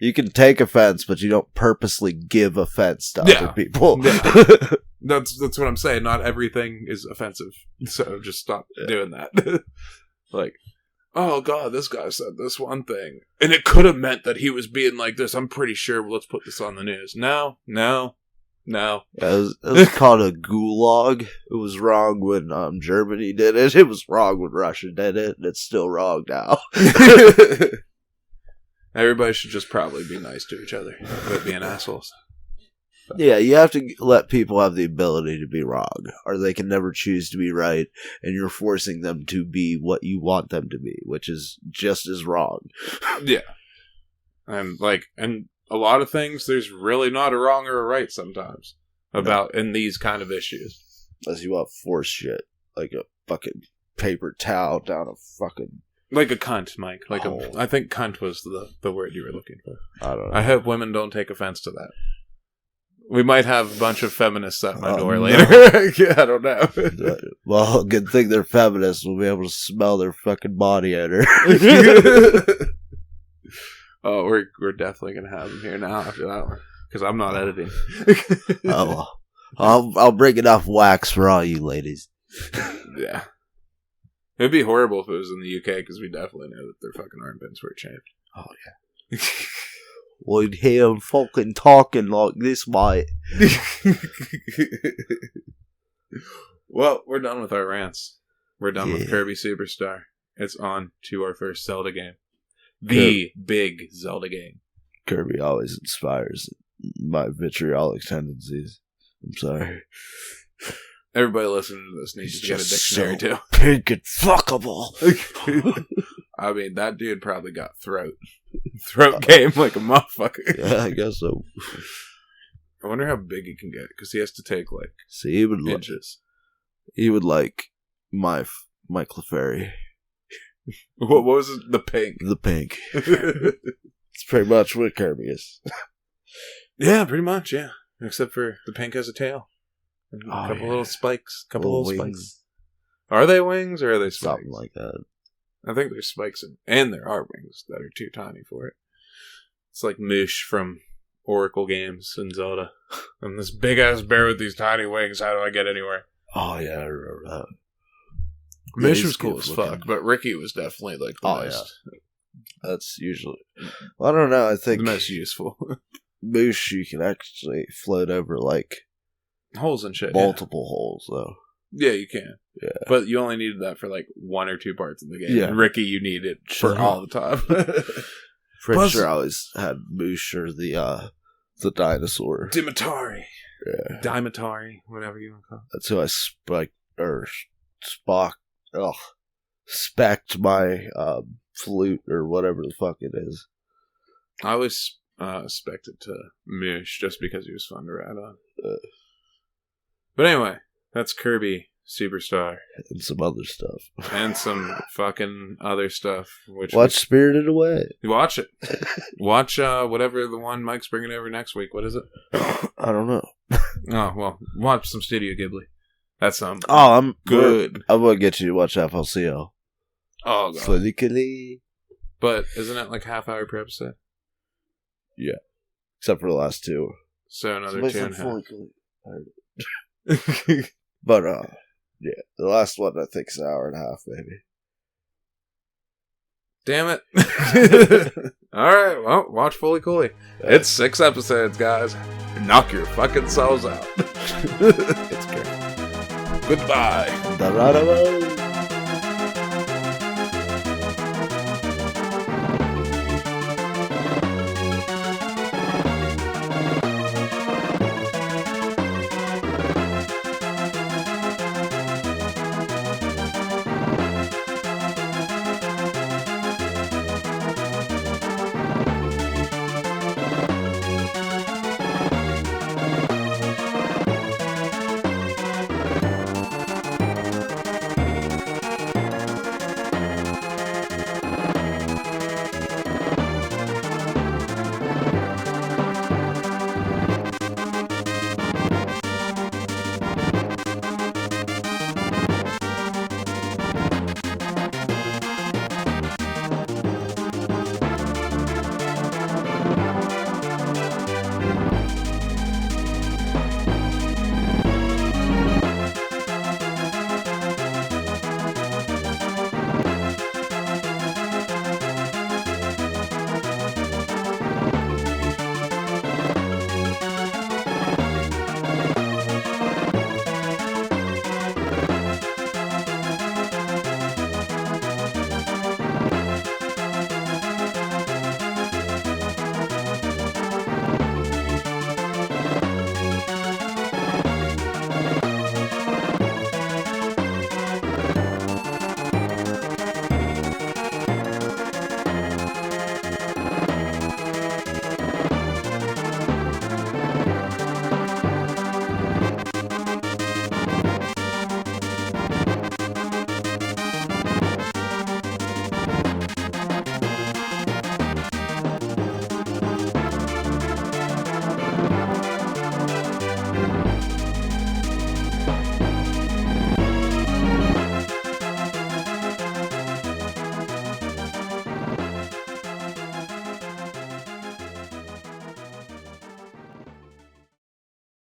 You can take offense, but you don't purposely give offense to other people. Yeah. That's what I'm saying. Not everything is offensive. So just stop doing that. Like, oh God, this guy said this one thing. And it could have meant that he was being like this. I'm pretty sure. Let's put this on the news. No. Yeah, it was called a gulag. It was wrong when Germany did it. It was wrong when Russia did it. And it's still wrong now. Everybody should just probably be nice to each other quit being assholes. Yeah, you have to let people have the ability to be wrong, or they can never choose to be right, and you're forcing them to be what you want them to be, which is just as wrong. Yeah. And a lot of things, there's really not a wrong or a right sometimes in these kind of issues. Unless you want force shit, like a fucking paper towel down a fucking... Like a cunt, Mike. I think cunt was the word you were looking for. I don't know. I hope women don't take offense to that. We might have a bunch of feminists at my door later. Yeah, I don't know. Well, good thing they're feminists. We'll be able to smell their fucking body odor. Oh, we're definitely going to have them here now after that one. Because I'm not editing. Oh, well. I'll bring enough wax for all you ladies. Yeah. It'd be horrible if it was in the UK, because we definitely know that their fucking armpits were shaved. Oh, yeah. We'd hear them fucking talking like this, mate. Well, we're done with our rants. We're done with Kirby Superstar. It's on to our first Zelda game. The big Zelda game. Kirby always inspires my vitriolic tendencies. I'm sorry. Everybody listening to this needs to get a dictionary too. Pink and fuckable. I mean, that dude probably got throat game like a motherfucker. Yeah, I guess so. I wonder how big he can get, because he has to take he would inches. He would like my Clefairy. What was it? The pink. The pink. It's pretty much what Kirby is. Yeah, pretty much. Yeah, except for the pink has a tail. And a couple little spikes. Little spikes. Are they wings or are they spikes? Something like that. I think there's spikes and there are wings that are too tiny for it. It's like Moosh from Oracle Games and Zelda. I'm this big ass bear with these tiny wings. How do I get anywhere? Oh yeah, I remember that. Moosh was cool as fuck, but Ricky was definitely like the most. Yeah. That's usually. Well, I don't know. I think the most useful. Moosh, you can actually float over holes and shit. Multiple holes, though. Yeah, you can. Yeah. But you only needed that for 1 or 2 parts of the game. Yeah. And Ricky, you need it for all the time. Pretty sure I always had Moosh or the dinosaur. Dimitari. Yeah. Dimitari, whatever you want to call it. That's who I specced my flute or whatever the fuck it is. I always specced it to Moosh just because he was fun to ride on. But anyway, that's Kirby Superstar. And some other stuff. And some fucking other stuff. Watch Spirited Away. Watch it. Watch whatever the one Mike's bringing over next week. What is it? I don't know. Oh, well, watch some Studio Ghibli. That's something. Oh, I'm good. I'm going to get you to watch FLCL. Oh, God. Fully. But isn't it like half hour per episode? Yeah. Except for the last two. So another 2.5. But, yeah, the last one I think is an hour and a half, maybe. Damn it. Alright, well, watch Fully Cooley. It's 6 episodes, guys. Knock your fucking selves out. It's great. Goodbye. Da-da-da-da.